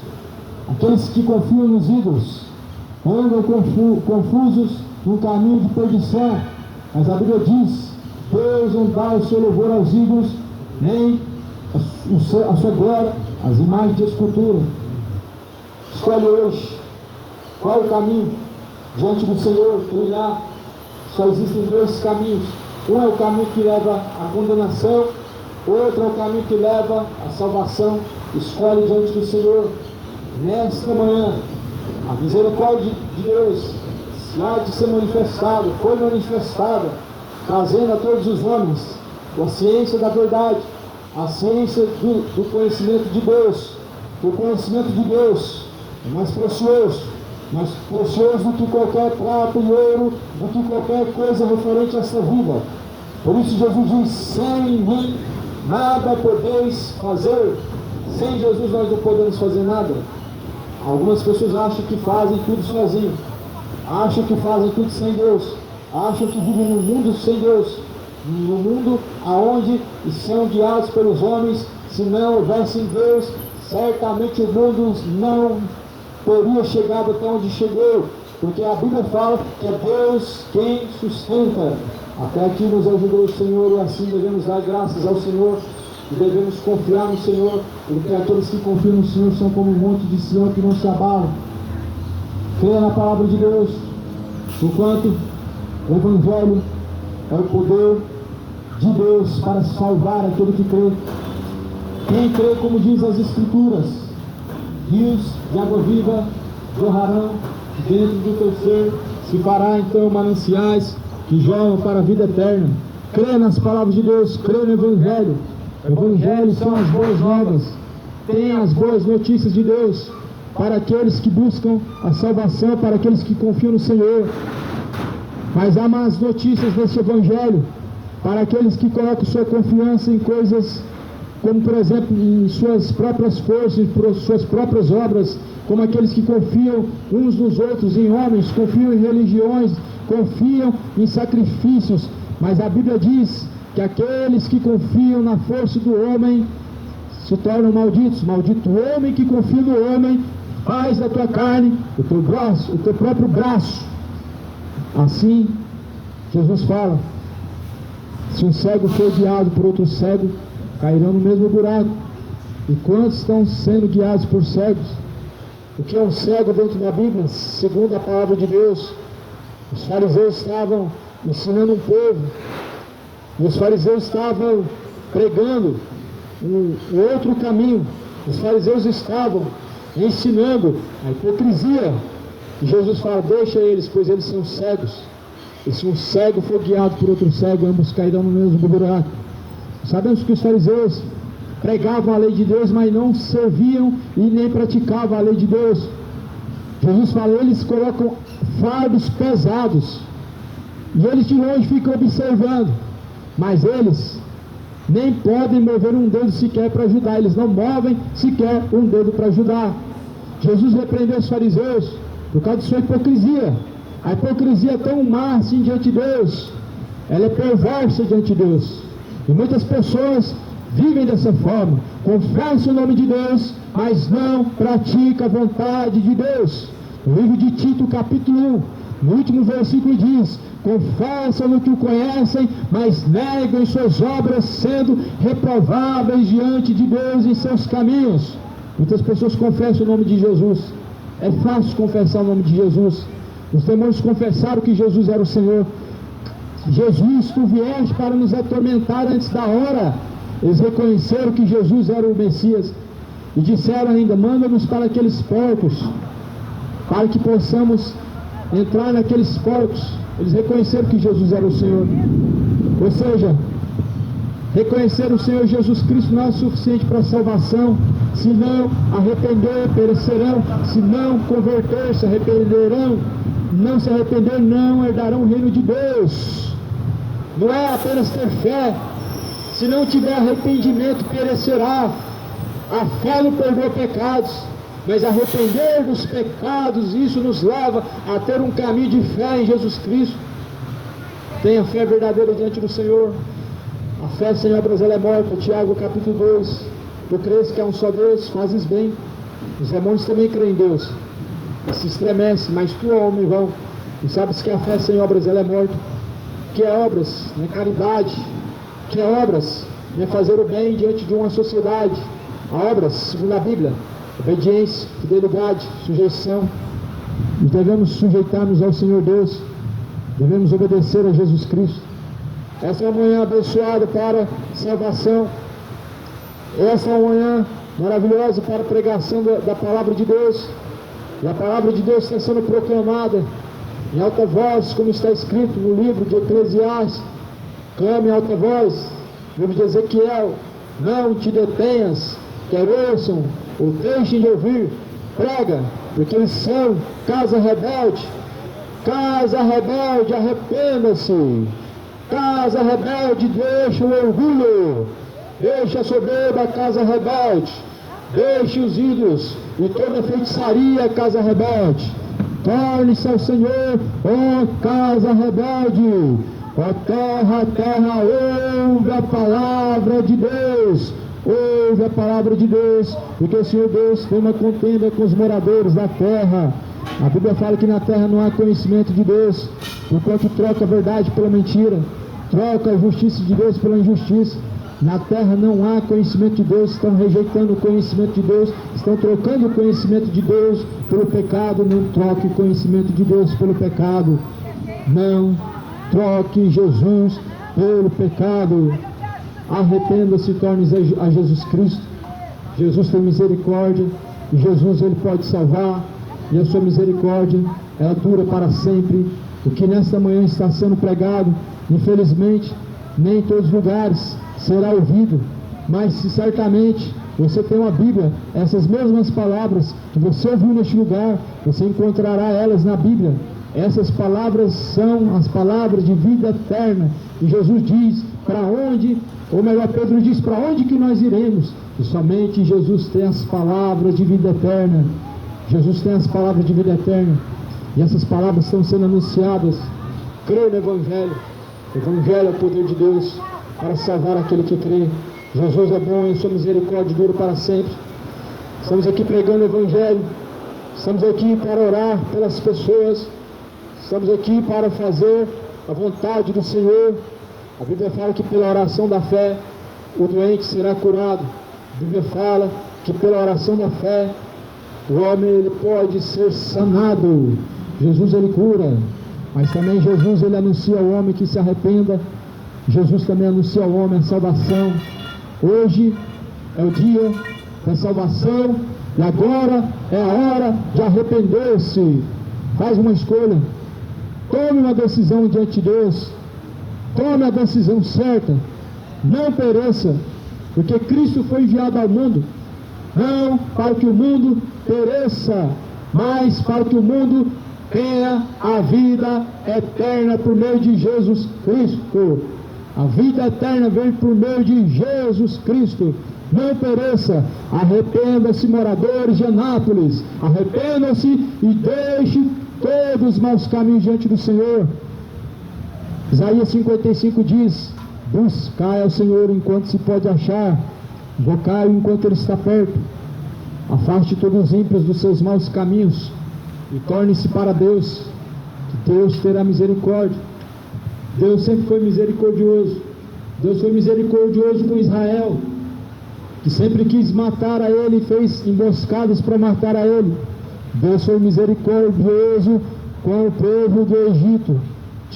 Aqueles que confiam nos ídolos andam confusos num caminho de perdição. Mas a Bíblia diz: Deus não dá o seu louvor aos ídolos, nem a sua glória às imagens de escultura. Escolhe hoje qual o caminho diante do Senhor trilhar. Só existem dois caminhos. Um é o caminho que leva à condenação, outro é o caminho que leva à salvação. Escolhe diante do Senhor. Nesta manhã, a misericórdia de Deus há de ser manifestada, foi manifestada, trazendo a todos os homens a ciência da verdade, a ciência do conhecimento de Deus. O conhecimento de Deus é mais precioso do que qualquer prata e ouro, do que qualquer coisa referente a essa vida. Por isso Jesus diz: sem mim nada podeis fazer. Sem Jesus nós não podemos fazer nada. Algumas pessoas acham que fazem tudo sozinho, acham que fazem tudo sem Deus, acham que vivem num mundo sem Deus, no mundo aonde são guiados pelos homens. Se não houvesse Deus, certamente o mundo não teria chegado até onde chegou, porque a Bíblia fala que é Deus quem sustenta. Até aqui nos ajudou o Senhor, e assim devemos dar graças ao Senhor e devemos confiar no Senhor, porque aqueles que confiam no Senhor são como um monte de Sião que não se abala. Creia na palavra de Deus, enquanto o Evangelho é o poder de Deus para salvar aquele que crê. Quem crê, como diz as Escrituras, rios de água viva jorrarão dentro do teu ser, se fará então mananciais que jorram para a vida eterna. Crê nas palavras de Deus, crê no Evangelho. O Evangelho são as boas novas. Tem as boas notícias de Deus para aqueles que buscam a salvação, para aqueles que confiam no Senhor. Mas há más notícias nesse Evangelho para aqueles que colocam sua confiança em coisas como, por exemplo, em suas próprias forças, em suas próprias obras, como aqueles que confiam uns nos outros, em homens, confiam em religiões, confiam em sacrifícios. Mas a Bíblia diz que aqueles que confiam na força do homem se tornam malditos. Maldito o homem que confia no homem, faz da tua carne o teu braço, o teu próprio braço. Assim, Jesus fala: se um cego for guiado por outro cego, cairão no mesmo buraco. E quantos estão sendo guiados por cegos? O que é um cego dentro da Bíblia? Segundo a palavra de Deus, os fariseus estavam ensinando um povo, e os fariseus estavam pregando um outro caminho. Os fariseus estavam ensinando a hipocrisia. E Jesus fala: deixa eles, pois eles são cegos. E se um cego for guiado por outro cego, ambos cairão no mesmo buraco. Sabemos que os fariseus pregavam a lei de Deus, mas não serviam e nem praticavam a lei de Deus. Jesus fala: eles colocam fardos pesados, e eles de longe ficam observando, mas eles nem podem mover um dedo sequer para ajudar. Eles não movem sequer um dedo para ajudar. Jesus repreendeu os fariseus por causa de sua hipocrisia. A hipocrisia é tão má assim diante de Deus, ela é perversa diante de Deus, e muitas pessoas vivem dessa forma, confessam o nome de Deus, mas não praticam a vontade de Deus. No livro de Tito, capítulo 1, no último versículo diz: confessam no que o conhecem, mas negam em suas obras, sendo reprováveis diante de Deus em seus caminhos. Muitas pessoas confessam o nome de Jesus. É fácil confessar o nome de Jesus. Os demônios confessaram que Jesus era o Senhor. Jesus, tu vieste para nos atormentar antes da hora. Eles reconheceram que Jesus era o Messias e disseram ainda: manda-nos para aqueles porcos, para que possamos entrar naqueles porcos. Eles reconheceram que Jesus era o Senhor. Ou seja, reconhecer o Senhor Jesus Cristo não é suficiente para a salvação. Se não arrepender, perecerão. Se não converter, se arrependerão. Não se arrepender, não herdarão o reino de Deus. Não é apenas ter fé. Se não tiver arrependimento, perecerá. A fé não perdoa pecados, mas arrepender dos pecados, isso nos leva a ter um caminho de fé em Jesus Cristo. Tenha fé verdadeira diante do Senhor. A fé sem obras ela é morta. Tiago capítulo 2. Tu crês que há um só Deus, fazes bem. Os demônios também creem em Deus e se estremecem, mas tu, ó homem vão, e sabes que a fé sem obras ela é morta. Que é obras? Não é caridade. Que é obras? Não é fazer o bem diante de uma sociedade. A obras, segundo a Bíblia, obediência, fidelidade, sujeição. Nós devemos sujeitar-nos ao Senhor Deus, devemos obedecer a Jesus Cristo. Essa é uma manhã abençoada para salvação. Essa é uma manhã maravilhosa para a pregação da palavra de Deus. E a palavra de Deus está sendo proclamada em alta voz, como está escrito no livro de Eclesiastes. Clame em alta voz. No livro de Ezequiel: não te detenhas, quer ouçam ou deixem de ouvir. Prega, porque eles são casa rebelde. Casa rebelde, arrependa-se. Casa rebelde, deixa o orgulho. Deixa a soberba, casa rebelde. Deixe os ídolos e toda feitiçaria, casa rebelde. Torne-se ao Senhor, ó casa rebelde. Ó terra, terra, ouve a palavra de Deus. Ouve a palavra de Deus, porque o Senhor Deus tem uma contenda com os moradores da terra. A Bíblia fala que na terra não há conhecimento de Deus, porquanto troca a verdade pela mentira, troca a justiça de Deus pela injustiça. Na terra não há conhecimento de Deus, estão rejeitando o conhecimento de Deus, estão trocando o conhecimento de Deus pelo pecado. Não troque o conhecimento de Deus pelo pecado. Não troque Jesus pelo pecado. Arrependa-se e torne-se a Jesus Cristo. Jesus tem misericórdia, e Jesus ele pode salvar, e a sua misericórdia ela dura para sempre. O que nesta manhã está sendo pregado, infelizmente, nem em todos os lugares será ouvido, mas se certamente você tem uma Bíblia, essas mesmas palavras que você ouviu neste lugar, você encontrará elas na Bíblia. Essas palavras são as palavras de vida eterna. E Jesus diz para onde, ou melhor, Pedro diz para onde que nós iremos. E somente Jesus tem as palavras de vida eterna. Jesus tem as palavras de vida eterna. E essas palavras estão sendo anunciadas. Crê no Evangelho. O Evangelho é o poder de Deus para salvar aquele que crê. Jesus é bom e a sua misericórdia dura para sempre. Estamos aqui pregando o Evangelho. Estamos aqui para orar pelas pessoas. Estamos aqui para fazer a vontade do Senhor. A Bíblia fala que pela oração da fé o doente será curado. A Bíblia fala que pela oração da fé o homem ele pode ser sanado. Jesus ele cura, mas também Jesus ele anuncia ao homem que se arrependa. Jesus também anuncia ao homem a salvação. Hoje é o dia da salvação e agora é a hora de arrepender-se. Faz uma escolha. Tome uma decisão diante de Deus. Tome a decisão certa. Não pereça, porque Cristo foi enviado ao mundo, não para que o mundo pereça, mas para que o mundo tenha a vida eterna por meio de Jesus Cristo. A vida eterna vem por meio de Jesus Cristo. Não pereça. Arrependa-se, moradores de Anápolis. Arrependam-se e deixe todos os maus caminhos diante do Senhor. Isaías 55 diz: buscai ao Senhor enquanto se pode achar, invocai-o enquanto ele está perto. Afaste todos os ímpios dos seus maus caminhos e torne-se para Deus, que Deus terá misericórdia. Deus sempre foi misericordioso. Deus foi misericordioso com Israel, que sempre quis matar a ele e fez emboscadas para matar a ele. Deus foi misericordioso com o povo do Egito,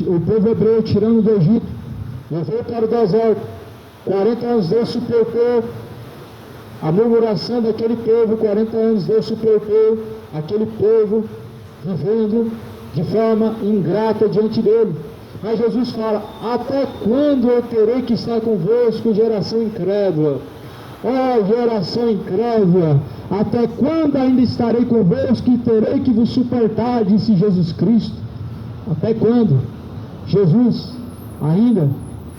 o povo hebreu tirando do Egito, levou para o deserto. 40 anos Deus suportou a murmuração daquele povo. 40 anos Deus suportou aquele povo vivendo de forma ingrata diante dele. Mas Jesus fala: até quando eu terei que estar convosco, geração incrédula? Ó geração incrédula, até quando ainda estarei convosco e terei que vos suportar, disse Jesus Cristo. Até quando Jesus ainda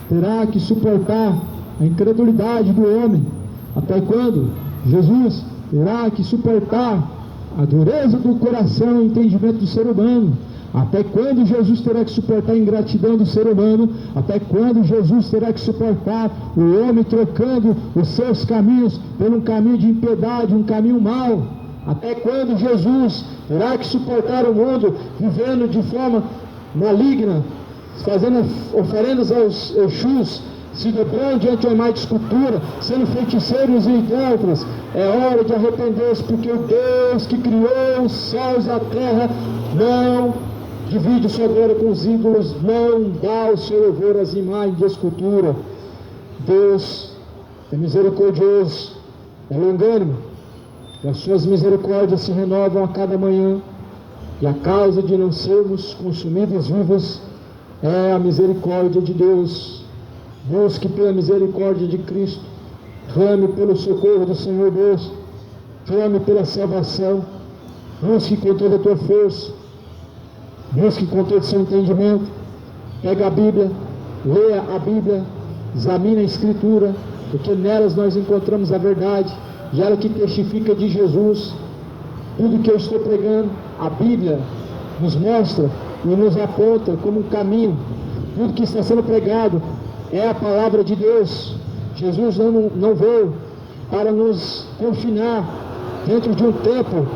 terá que suportar a incredulidade do homem? Até quando Jesus terá que suportar a dureza do coração e entendimento do ser humano? Até quando Jesus terá que suportar a ingratidão do ser humano? Até quando Jesus terá que suportar o homem trocando os seus caminhos por um caminho de impiedade, um caminho mau? Até quando Jesus terá que suportar o mundo vivendo de forma maligna, fazendo oferendas aos Exus, se dobrando diante de uma imagem de escultura, sendo feiticeiros e idólatras? É hora de arrepender-se, porque o Deus que criou os céus e a terra não divide sua glória com os ídolos, não dá o seu louvor às imagens de escultura. Deus é misericordioso, é longânimo, e as suas misericórdias se renovam a cada manhã, e a causa de não sermos consumidos vivos é a misericórdia de Deus. Busque pela misericórdia de Cristo, clame pelo socorro do Senhor Deus, clame pela salvação, busque com toda a tua força, busque com todo o seu entendimento. Pega a Bíblia, leia a Bíblia, examine a Escritura, porque nelas nós encontramos a verdade, e ela que testifica de Jesus. Tudo que eu estou pregando, a Bíblia nos mostra e nos aponta como um caminho. Tudo que está sendo pregado é a palavra de Deus. Jesus não veio para nos confinar dentro de um templo,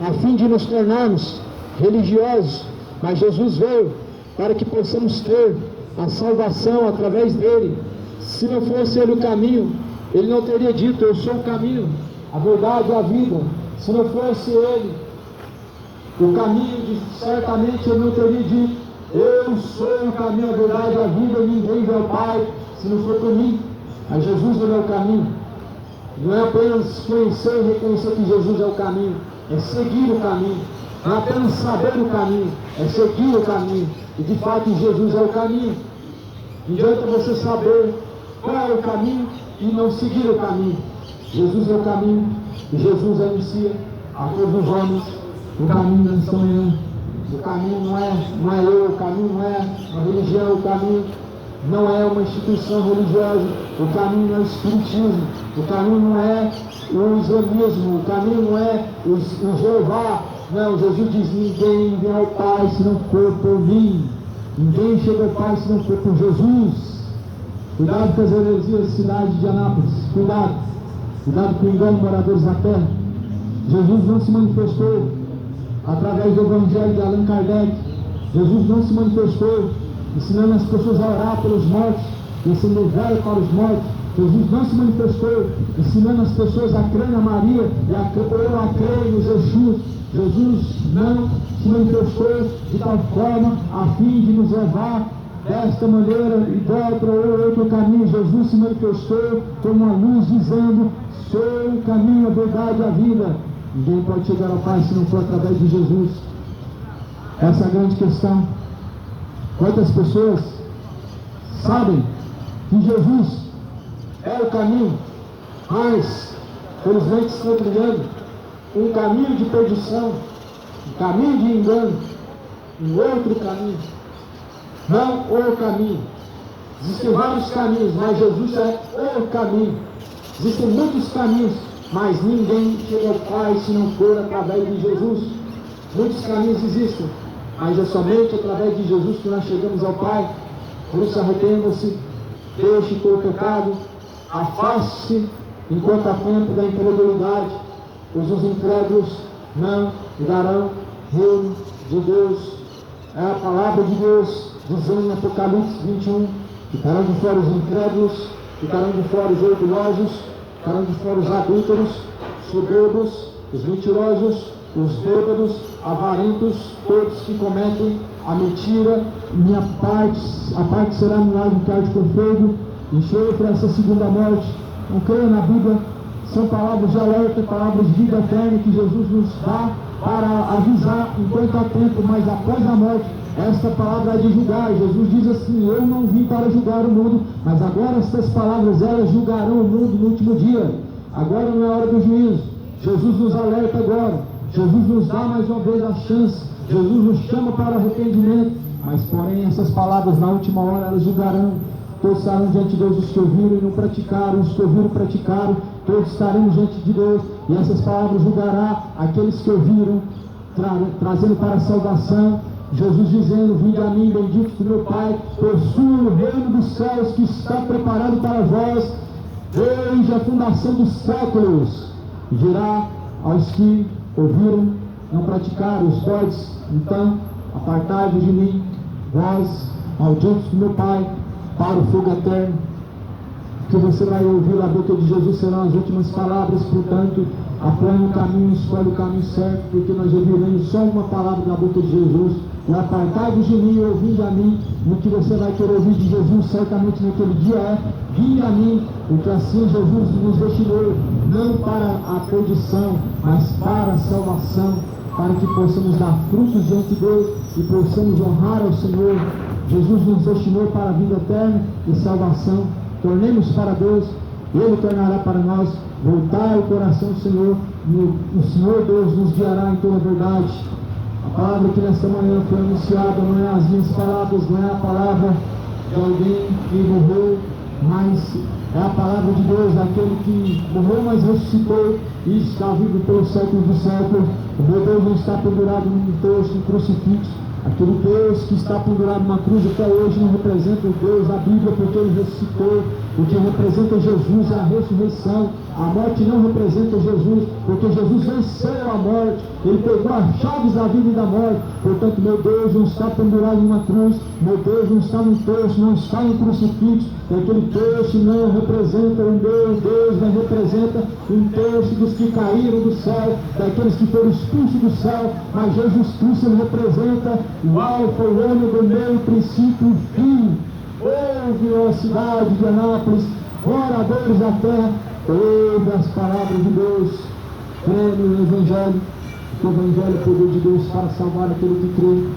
a fim de nos tornarmos religiosos, mas Jesus veio para que possamos ter a salvação através dele. Se não fosse ele o caminho, ele não teria dito: eu sou o caminho, a verdade e a vida. Se não fosse ele o caminho, certamente ele não teria dito: eu sou o caminho, a verdade e a vida, ninguém vê ao Pai se não for por mim. Mas Jesus ele é o caminho. Não é apenas conhecer e reconhecer que Jesus é o caminho, é seguir o caminho. Não é apenas saber o caminho, é seguir o caminho. E de fato Jesus é o caminho. Não adianta você saber qual é o caminho e não seguir o caminho. Jesus é o caminho, e Jesus anuncia a todos os homens o caminho nesta manhã. O caminho não é eu, o caminho não é a religião, o caminho não é uma instituição religiosa, o caminho não é o espiritismo, o caminho não é o islamismo, o caminho não é o Jeová. Não, Jesus diz: ninguém vem ao Pai se não for por mim, ninguém chega ao Pai se não for por Jesus. Cuidado com as heresias da cidade de Anápolis, cuidado com o engano de moradores da terra. Jesus não se manifestou através do Evangelho de Allan Kardec. Jesus não se manifestou ensinando as pessoas a orar pelos mortos, ensinando velho para os mortos. Jesus não se manifestou ensinando as pessoas a crer na Maria ou a crer nos Exus. Jesus não se manifestou de tal forma a fim de nos levar desta maneira idólatra ou outro caminho. Jesus se manifestou como uma luz dizendo: sou o caminho, a verdade e a vida. Ninguém pode chegar ao Pai se não for através de Jesus. Essa é a grande questão. Quantas pessoas sabem que Jesus é o caminho, mas felizmente estão trilhando um caminho de perdição, um caminho de engano, um outro caminho, não o caminho. Existem vários caminhos, mas Jesus é o caminho. Existem muitos caminhos, mas ninguém chega ao Pai se não for através de Jesus. Muitos caminhos existem, mas é somente através de Jesus que nós chegamos ao Pai. Por isso arrependa-se, deixe todo o pecado, afaste-se enquanto há tempo da incredulidade, pois os incrédulos não darão reino de Deus. É a palavra de Deus dizendo em Apocalipse 21: ficarão de fora os incrédulos, ficarão de fora os orgulhosos, ficarão de fora os adúlteros, soberbos, os mentirosos, os bêbados, avarentos, todos que cometem a mentira. A parte será no lago que arde com fogo, enxofre essa segunda morte. Não creia na Bíblia, são palavras de alerta, palavras de vida eterna que Jesus nos dá para avisar enquanto há tempo, mas após a morte, esta palavra é de julgar. Jesus diz assim: eu não vim para julgar o mundo, mas agora estas palavras, elas julgarão o mundo no último dia. Agora não é hora do juízo. Jesus nos alerta agora, Jesus nos dá mais uma vez a chance, Jesus nos chama para o arrependimento, mas porém essas palavras na última hora elas julgarão. Todos estarão diante de Deus, os que ouviram e não praticaram, os que ouviram e praticaram, todos estaremos diante de Deus, e essas palavras julgará aqueles que ouviram, trazendo para a salvação, Jesus dizendo: vinde a mim, benditos do meu Pai, possui o reino dos céus que está preparado para vós desde a fundação dos séculos. E dirá aos que ouviram, não praticaram os dogmas, então apartai-vos de mim, vós, malditos do meu Pai, para o fogo eterno. O que você vai ouvir da boca de Jesus serão as últimas palavras. Portanto, apoie o caminho, escolhe o caminho certo, porque nós ouviremos só uma palavra da boca de Jesus: e apartai-vos de mim, ouvinde a mim. E o que você vai querer ouvir de Jesus certamente naquele dia é: vinde a mim, porque assim Jesus nos destinou, não para a perdição, mas para a salvação, para que possamos dar frutos diante de Deus e possamos honrar ao Senhor. Jesus nos destinou para a vida eterna e salvação. Tornemos para Deus, Ele tornará para nós. Voltar o coração do Senhor, e o Senhor Deus nos guiará em toda a verdade. A palavra que nesta manhã foi anunciada não é as minhas palavras, não é a palavra de alguém que morreu, mas é a palavra de Deus, daquele que morreu, mas ressuscitou e está vivo pelos séculos dos séculos. O meu Deus não está pendurado num texto, num crucifixo. Aquele Deus que está pendurado numa cruz até hoje não representa o Deus da Bíblia, porque Ele ressuscitou. O que representa Jesus é a ressurreição. A morte não representa Jesus, porque Jesus venceu a morte. Ele pegou as chaves da vida e da morte. Portanto, meu Deus não está pendurado numa cruz. Meu Deus não está num texto, não está em crucifixo. Aquele texto não representa o meu Deus, mas representa um texto dos que caíram do céu, daqueles que foram expulsos do céu. Mas Jesus Cristo, Ele representa o alfa, o ômega, o meio, o princípio e o fim. Ouve, ó cidade de Anápolis, moradores da terra, ouve as palavras de Deus, crê no Evangelho, porque o Evangelho é o poder de Deus para salvar aquele que crê.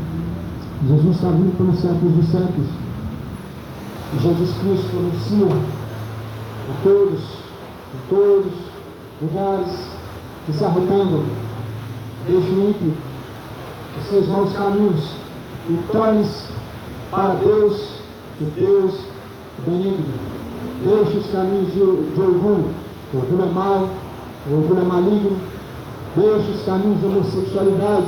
Jesus está vindo pelos séculos dos séculos. E Jesus Cristo anuncia a todos, lugares, que se arrependam, deixem ímpio os seus maus caminhos e tornem-se para Deus, o Deus benigno. Deixe os caminhos de orgulho. O orgulho é mau, o orgulho é maligno. Deixe os caminhos de homossexualidade.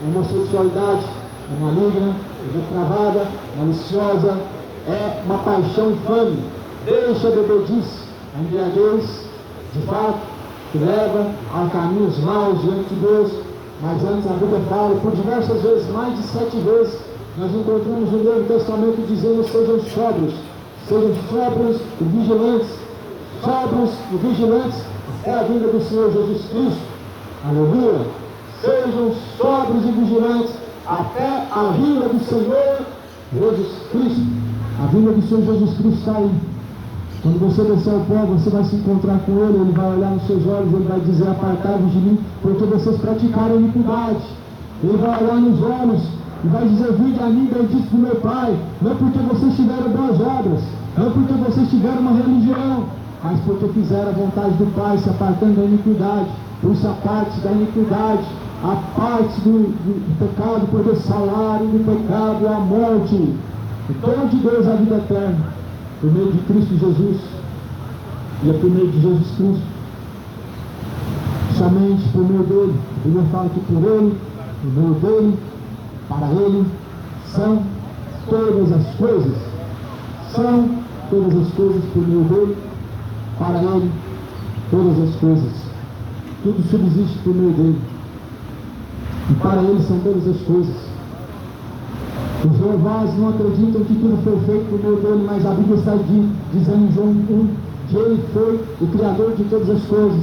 A homossexualidade é maligna, é depravada, maliciosa, é uma paixão infame. Deixe a bebedice, a embriaguez, de fato, que leva a caminhos maus diante de Deus. Mas antes a Bíblia fala, por diversas vezes, mais de 7 vezes, nós encontramos no Novo Testamento dizendo: sejam sóbrios e vigilantes. Sóbrios e vigilantes é a vinda do Senhor Jesus Cristo. Aleluia! Sejam sóbrios e vigilantes até a vinda do Senhor Jesus Cristo. A vinda do Senhor Jesus Cristo está aí. Quando você descer ao pó, você vai se encontrar com Ele. Ele vai olhar nos seus olhos, Ele vai dizer: apartai-vos de mim, porque vocês praticaram iniquidade. Ele vai olhar nos olhos e vai dizer: vinde a mim, bendito do meu Pai. Não porque vocês tiveram boas obras, não porque vocês tiveram uma religião, mas porque fizeram a vontade do Pai, se apartando da iniquidade. Por isso a parte da iniquidade, a parte do pecado, porque o salário do pecado é a morte. O dom de Deus é a vida eterna, por meio de Cristo Jesus. E é por meio de Jesus Cristo, somente por meio dele. Ele fala que por ele, por meio dele, para ele, são todas as coisas. São todas as coisas por meio dele, para ele, todas as coisas. Tudo subsiste por meio dele. E para ele são todas as coisas. Os Jeovás não acreditam que tudo foi feito por meio dele, mas a Bíblia está dizendo em João 1 que ele foi o Criador de todas as coisas.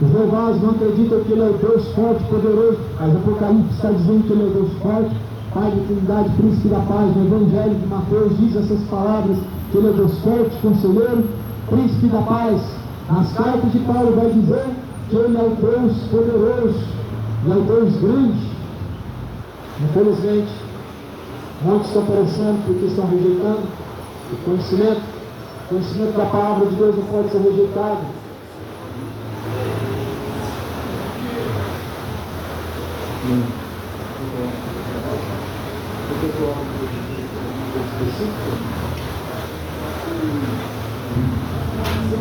Os Jeovás não acreditam que ele é o Deus forte e poderoso, mas o Apocalipse está dizendo que ele é o Deus forte, Pai de Trindade, Príncipe da Paz. No Evangelho de Mateus diz essas palavras, que ele é o Deus forte, Conselheiro, Príncipe da Paz. Nas cartas de Paulo vai dizer que ele é o Deus poderoso, ele é o Deus grande. Infelizmente, muitos estão perecendo porque estão rejeitando o conhecimento. O conhecimento da palavra de Deus não pode ser rejeitado.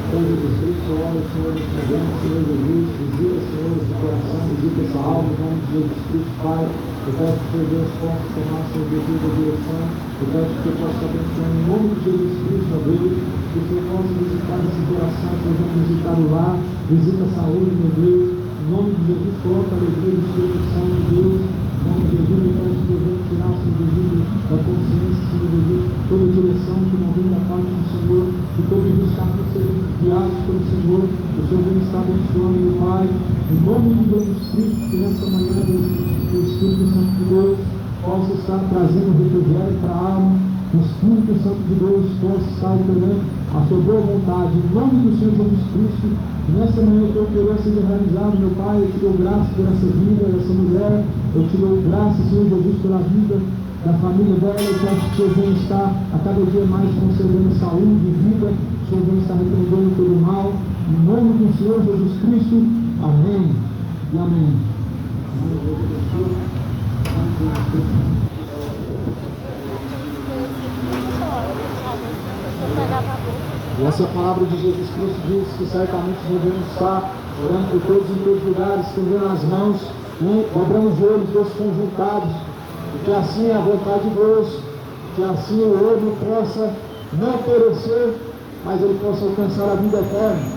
Senhor Jesus Cristo, ora o Senhor nos presentes, Senhor Jesus, visita, Senhor, de coração, visita essa alma, em nome de Jesus Cristo, Pai. Eu peço que o Deus possa tomar a sua devida direção. Eu peço que eu possa abençoar em nome de Jesus Cristo, ó Deus. Que o Senhor possa visitar esse coração, que eu vou visitar o lar, visita a saúde, meu Deus. Em nome de Jesus, coloca a alegria do Espírito Santo de Deus. Em nome de Jesus, eu peço que eu venha tirar o Senhor Jesus da consciência, Senhor Jesus, toda direção que não vem da parte do Senhor, que todos os caminhos sejam guiados pelo Senhor. O Senhor vem estar abençoando, meu Pai. Em nome de Jesus Cristo, que nesta manhã o Espírito Santo de Deus possa estar trazendo refrigério para a alma. O Espírito Santo de Deus possa estar operando a sua boa vontade. Em nome do Senhor Jesus Cristo, nessa manhã que eu queria ser realizado, meu Pai, eu te dou graça por essa vida, dessa mulher. Eu te dou graça, Senhor Jesus, pela vida da família dela. Eu peço que o Senhor venha estar a cada dia mais concedendo saúde e vida. O Senhor venha estar repreendendo todo o mal. Em nome do Senhor Jesus Cristo. Amém. E amém. E essa palavra de Jesus Cristo diz que certamente devemos estar orando por todos em todos os lugares, estendendo as mãos e dobrando os olhos, Deus conjuntados, e que assim é a vontade de Deus, que assim o homem possa não perecer, mas ele possa alcançar a vida eterna.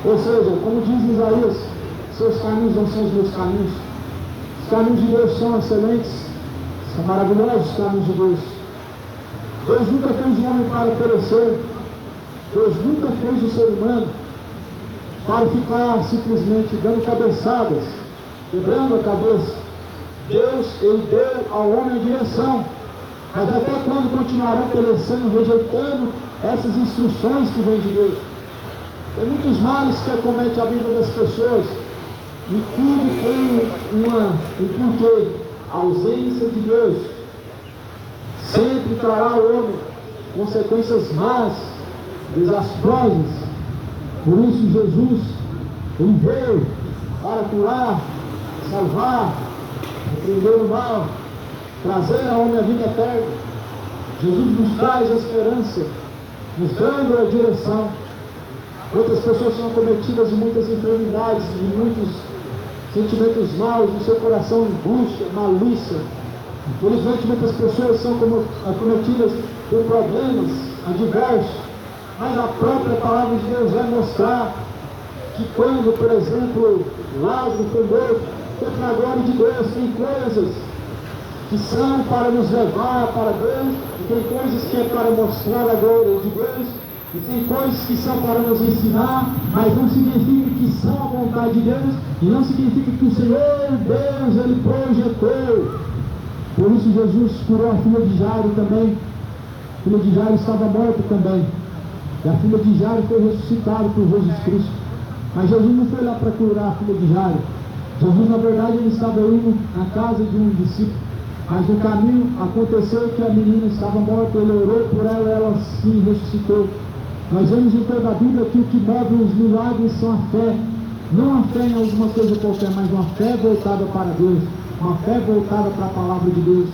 Ou seja, como diz Isaías, seus caminhos não são os meus caminhos. Os caminhos de Deus são excelentes, são maravilhosos os caminhos de Deus. Deus nunca fez o homem para perecer. Deus nunca fez o ser humano para ficar simplesmente dando cabeçadas, quebrando a cabeça. Deus, ele deu ao homem a direção, mas até quando continuarão perecendo, rejeitando essas instruções que vêm de Deus? Tem muitos males que acometem a vida das pessoas, e tudo tem um porquê. A ausência de Deus sempre trará ao homem consequências más, desastrosas. Por isso Jesus, ele veio para curar, salvar, repreender o mal, trazer ao homem a vida eterna. Jesus nos traz a esperança, nos dando a direção. Muitas pessoas são acometidas de muitas enfermidades, de muitos sentimentos maus no seu coração, angústia, malícia. Infelizmente muitas pessoas são acometidas por problemas adversos, mas a própria palavra de Deus vai mostrar que quando, por exemplo, Lázaro foi morto, foi para a glória de Deus. Tem coisas que são para nos levar para Deus, e tem coisas que é para mostrar a glória de Deus, e tem coisas que são para nos ensinar, mas não significa que são a vontade de Deus, e não significa que o Senhor Deus, ele projetou. Por isso Jesus curou a filha de Jairo também. A filha de Jairo estava morta também, e a filha de Jairo foi ressuscitada por Jesus Cristo. Mas Jesus não foi lá para curar a filha de Jairo. Jesus, na verdade, ele estava indo na casa de um discípulo, mas no caminho aconteceu que a menina estava morta. Ele orou por ela e ela se ressuscitou. Nós vemos em toda a Bíblia que o que move os milagres são a fé. Não a fé em alguma coisa qualquer, mas uma fé voltada para Deus, uma fé voltada para a palavra de Deus.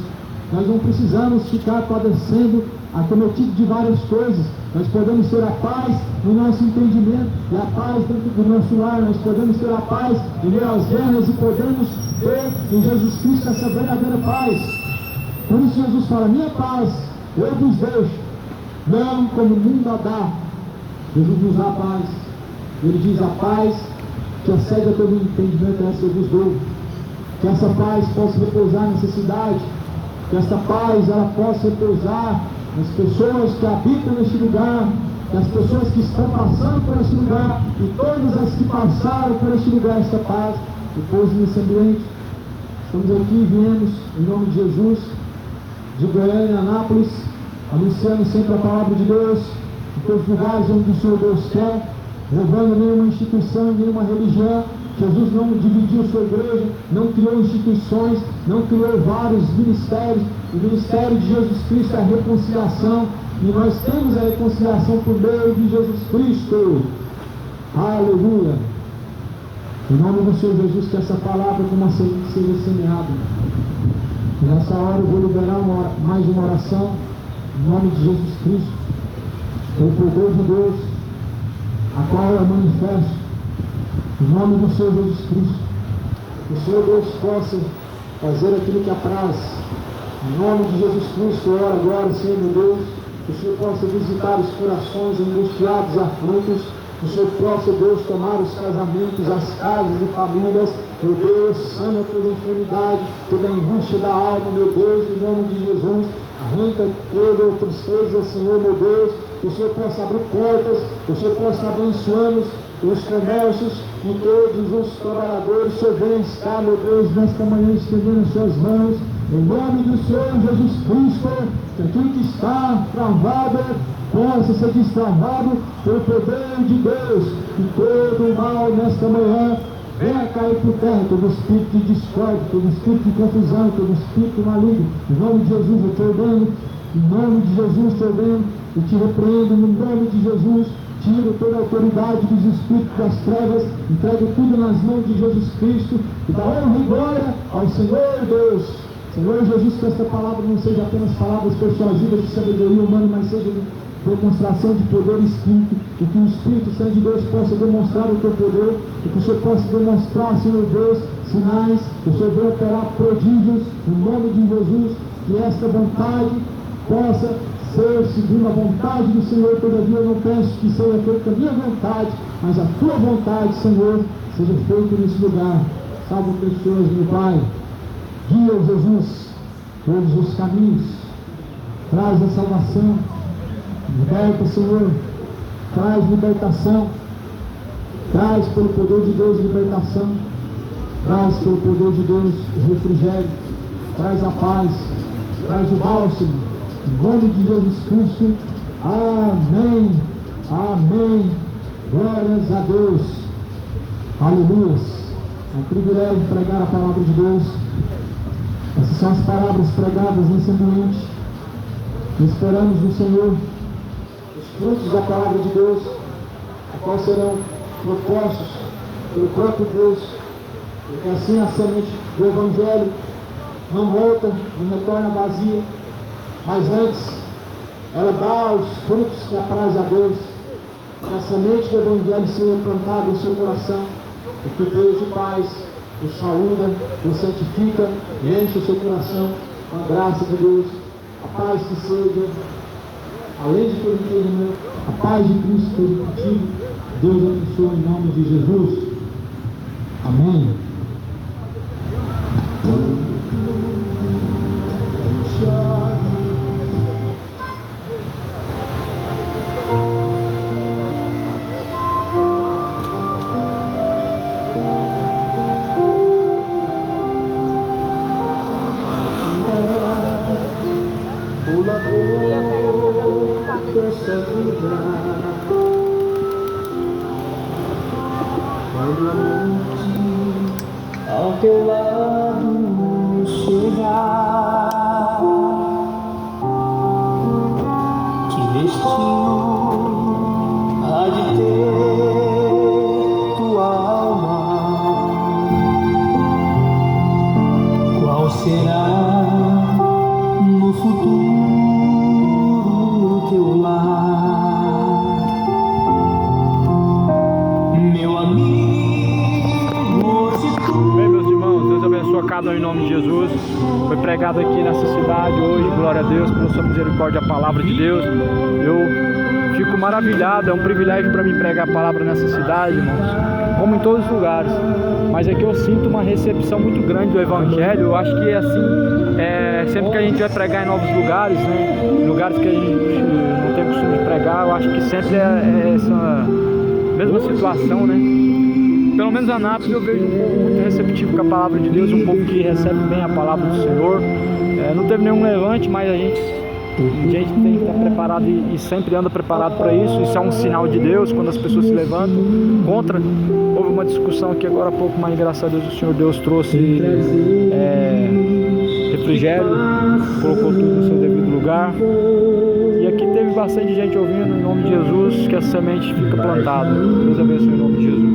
Nós não precisamos ficar padecendo, acometido de várias coisas. Nós podemos ter a paz no nosso entendimento, e a paz dentro do nosso lar. Nós podemos ter a paz em meio às guerras, e podemos ter em Jesus Cristo essa verdadeira paz. Por isso Jesus fala: minha paz eu vos deixo, não como o mundo a dá. Jesus nos dá a paz. Ele diz: a paz que excede a todo entendimento, essa eu vos dou. Que essa paz possa repousar nessa cidade, que essa paz ela possa repousar nas pessoas que habitam neste lugar, nas pessoas que estão passando por este lugar, e todas as que passaram por este lugar. Esta paz repousa nesse ambiente. Estamos aqui, viemos em nome de Jesus, de Goiânia, Anápolis, anunciando sempre a palavra de Deus em todos os lugares onde o Senhor Deus quer, levando nenhuma instituição, nenhuma religião. Jesus não dividiu sua igreja, não criou instituições, não criou vários ministérios. O ministério de Jesus Cristo é a reconciliação, e nós temos a reconciliação por meio de Jesus Cristo. Aleluia! Em nome do Senhor Jesus, que essa palavra como seja semeada. Nessa hora eu vou liberar mais uma oração em nome de Jesus Cristo, pelo poder de Deus, a qual eu manifesto em nome do Senhor Jesus Cristo. que o Senhor Deus possa fazer aquilo que apraz. Em nome de Jesus Cristo, eu oro agora, Senhor meu Deus, que o Senhor possa visitar os corações angustiados e aflitos, que o Senhor possa, Deus, tomar os casamentos, as casas e famílias, meu Deus, sana toda enfermidade, toda angústia da alma, meu Deus, em nome de Jesus, arranca toda tristeza, Senhor, meu Deus, que o Senhor possa abrir portas, que o Senhor possa abençoar os comércios e todos os trabalhadores. O Senhor vem estar, meu Deus, nesta manhã estendendo as suas mãos, em nome do Senhor Jesus Cristo, que aquilo que está travado possa ser destravado pelo poder de Deus, que todo o mal nesta manhã venha cair por terra, todo espírito de discórdia, todo espírito de confusão, todo espírito maligno. Em nome de Jesus eu te ordeno, em nome de Jesus te ordeno e te repreendo, em nome de Jesus. Tiro toda a autoridade dos espíritos das trevas, entrego tudo nas mãos de Jesus Cristo e dá honra e glória ao Senhor Deus. Senhor Jesus, que esta palavra não seja apenas palavras persuasivas de sabedoria humana, mas seja demonstração de poder e espírito, e que o Espírito Santo de Deus possa demonstrar o teu poder, e que o Senhor possa demonstrar, Senhor Deus, sinais, que o Senhor venha operar prodígios, em nome de Jesus, que esta vontade possa ser segundo a vontade do Senhor. Todavia eu não peço que seja feita a minha vontade, mas a tua vontade, Senhor, seja feita nesse lugar. Salve pessoas, meu Pai, guia, Jesus, todos os caminhos, traz a salvação, liberta, Senhor, traz libertação, traz pelo poder de Deus libertação, traz pelo poder de Deus refrigério, traz a paz, traz o bálsamo, em nome de Jesus Cristo. Amém, amém, glórias a Deus, aleluia. É um privilégio pregar a palavra de Deus. Essas são as palavras pregadas nesse ambiente. Esperamos no Senhor os frutos da palavra de Deus, a qual serão propostos pelo próprio Deus, porque assim a semente do Evangelho não volta, não retorna vazia, mas antes ela dá os frutos que apraz a Deus, que a semente do Evangelho seja plantada em seu coração, e que Deus de paz o saúda, o santifica e enche o seu coração com a graça de Deus, a paz que seja, além de todo entendimento, a paz de Cristo esteja contigo. Deus abençoe em nome de Jesus. Amém. Ao teu lado chegar, que destino há de ter tua alma? Qual será no futuro teu lar, meu amigo? Bem, meus irmãos, Deus abençoe cada um em nome de Jesus. Foi pregado aqui nessa cidade hoje, glória a Deus, pela sua misericórdia, a palavra de Deus. Eu fico maravilhado, é um privilégio para mim pregar a palavra nessa cidade, irmãos, como em todos os lugares. Mas é que eu sinto uma recepção muito grande do Evangelho. Eu acho que assim, sempre que a gente vai pregar em novos lugares, né, lugares que a gente não tem costume de pregar, eu acho que sempre é essa mesma situação, né? Pelo menos a Anápolis eu vejo um povo muito receptivo com a palavra de Deus, um povo que recebe bem a palavra do Senhor. Não teve nenhum levante, mas a gente tem que estar preparado e sempre anda preparado para isso. Isso é um sinal de Deus quando as pessoas se levantam contra. Houve uma discussão aqui agora há pouco, mas graças a Deus o Senhor Deus trouxe refrigério, colocou tudo no seu devido lugar. E aqui teve bastante gente ouvindo, em nome de Jesus, que a semente fica plantada. Deus abençoe em nome de Jesus.